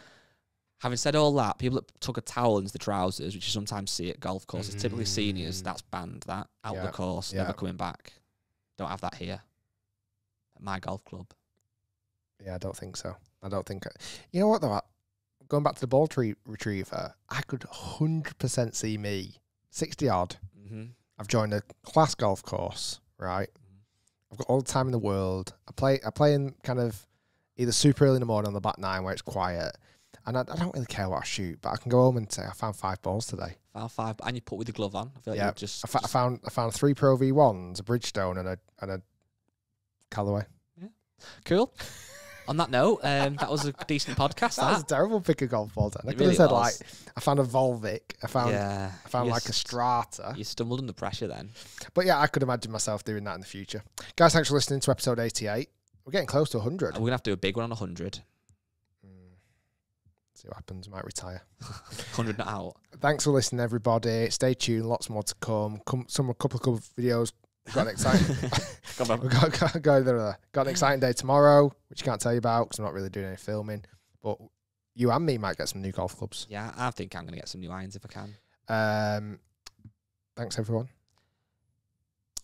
Having said all that, people that tuck a towel into the trousers, which you sometimes see at golf courses, typically seniors, that's banned. That out the course, never coming back. Don't have that here at my golf club. Yeah, I don't think so. I don't think. You know what though? Going back to the ball retriever, I could 100% see me 60 odd. I've joined a class golf course, right? I've got all the time in the world. I play in kind of either super early in the morning on the back nine where it's quiet. And I don't really care what I shoot, but I can go home and say I found 5 balls today. Found 5, and you put with the glove on. I feel like just. I found 3 Pro V1s, a Bridgestone, and a Callaway. Yeah, cool. On that note, that was a decent podcast. That was a terrible pick of golf balls. I could have said like I found a Volvic. I found like a Strata. You stumbled under pressure then. But yeah, I could imagine myself doing that in the future. Guys, thanks for listening to episode 88. We're getting close to 100. We're going to have to do a big one on 100. See what happens. Might retire. 100 not out. Thanks for listening, everybody. Stay tuned. Lots more to come. A couple of videos. We've got an exciting. got an exciting day tomorrow, which I can't tell you about because I'm not really doing any filming. But you and me might get some new golf clubs. Yeah, I think I'm going to get some new irons if I can. Thanks, everyone.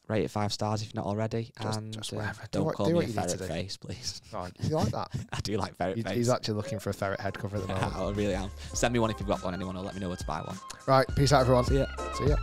Rate it 5 stars if you're not already. Just whatever. Don't call me a ferret face, please. Oh, you like that? I do like ferret face. He's actually looking for a ferret head cover at the moment. I really am. Send me one if you've got one. Anyone will let me know where to buy one. Right. Peace out, everyone. See ya. See ya.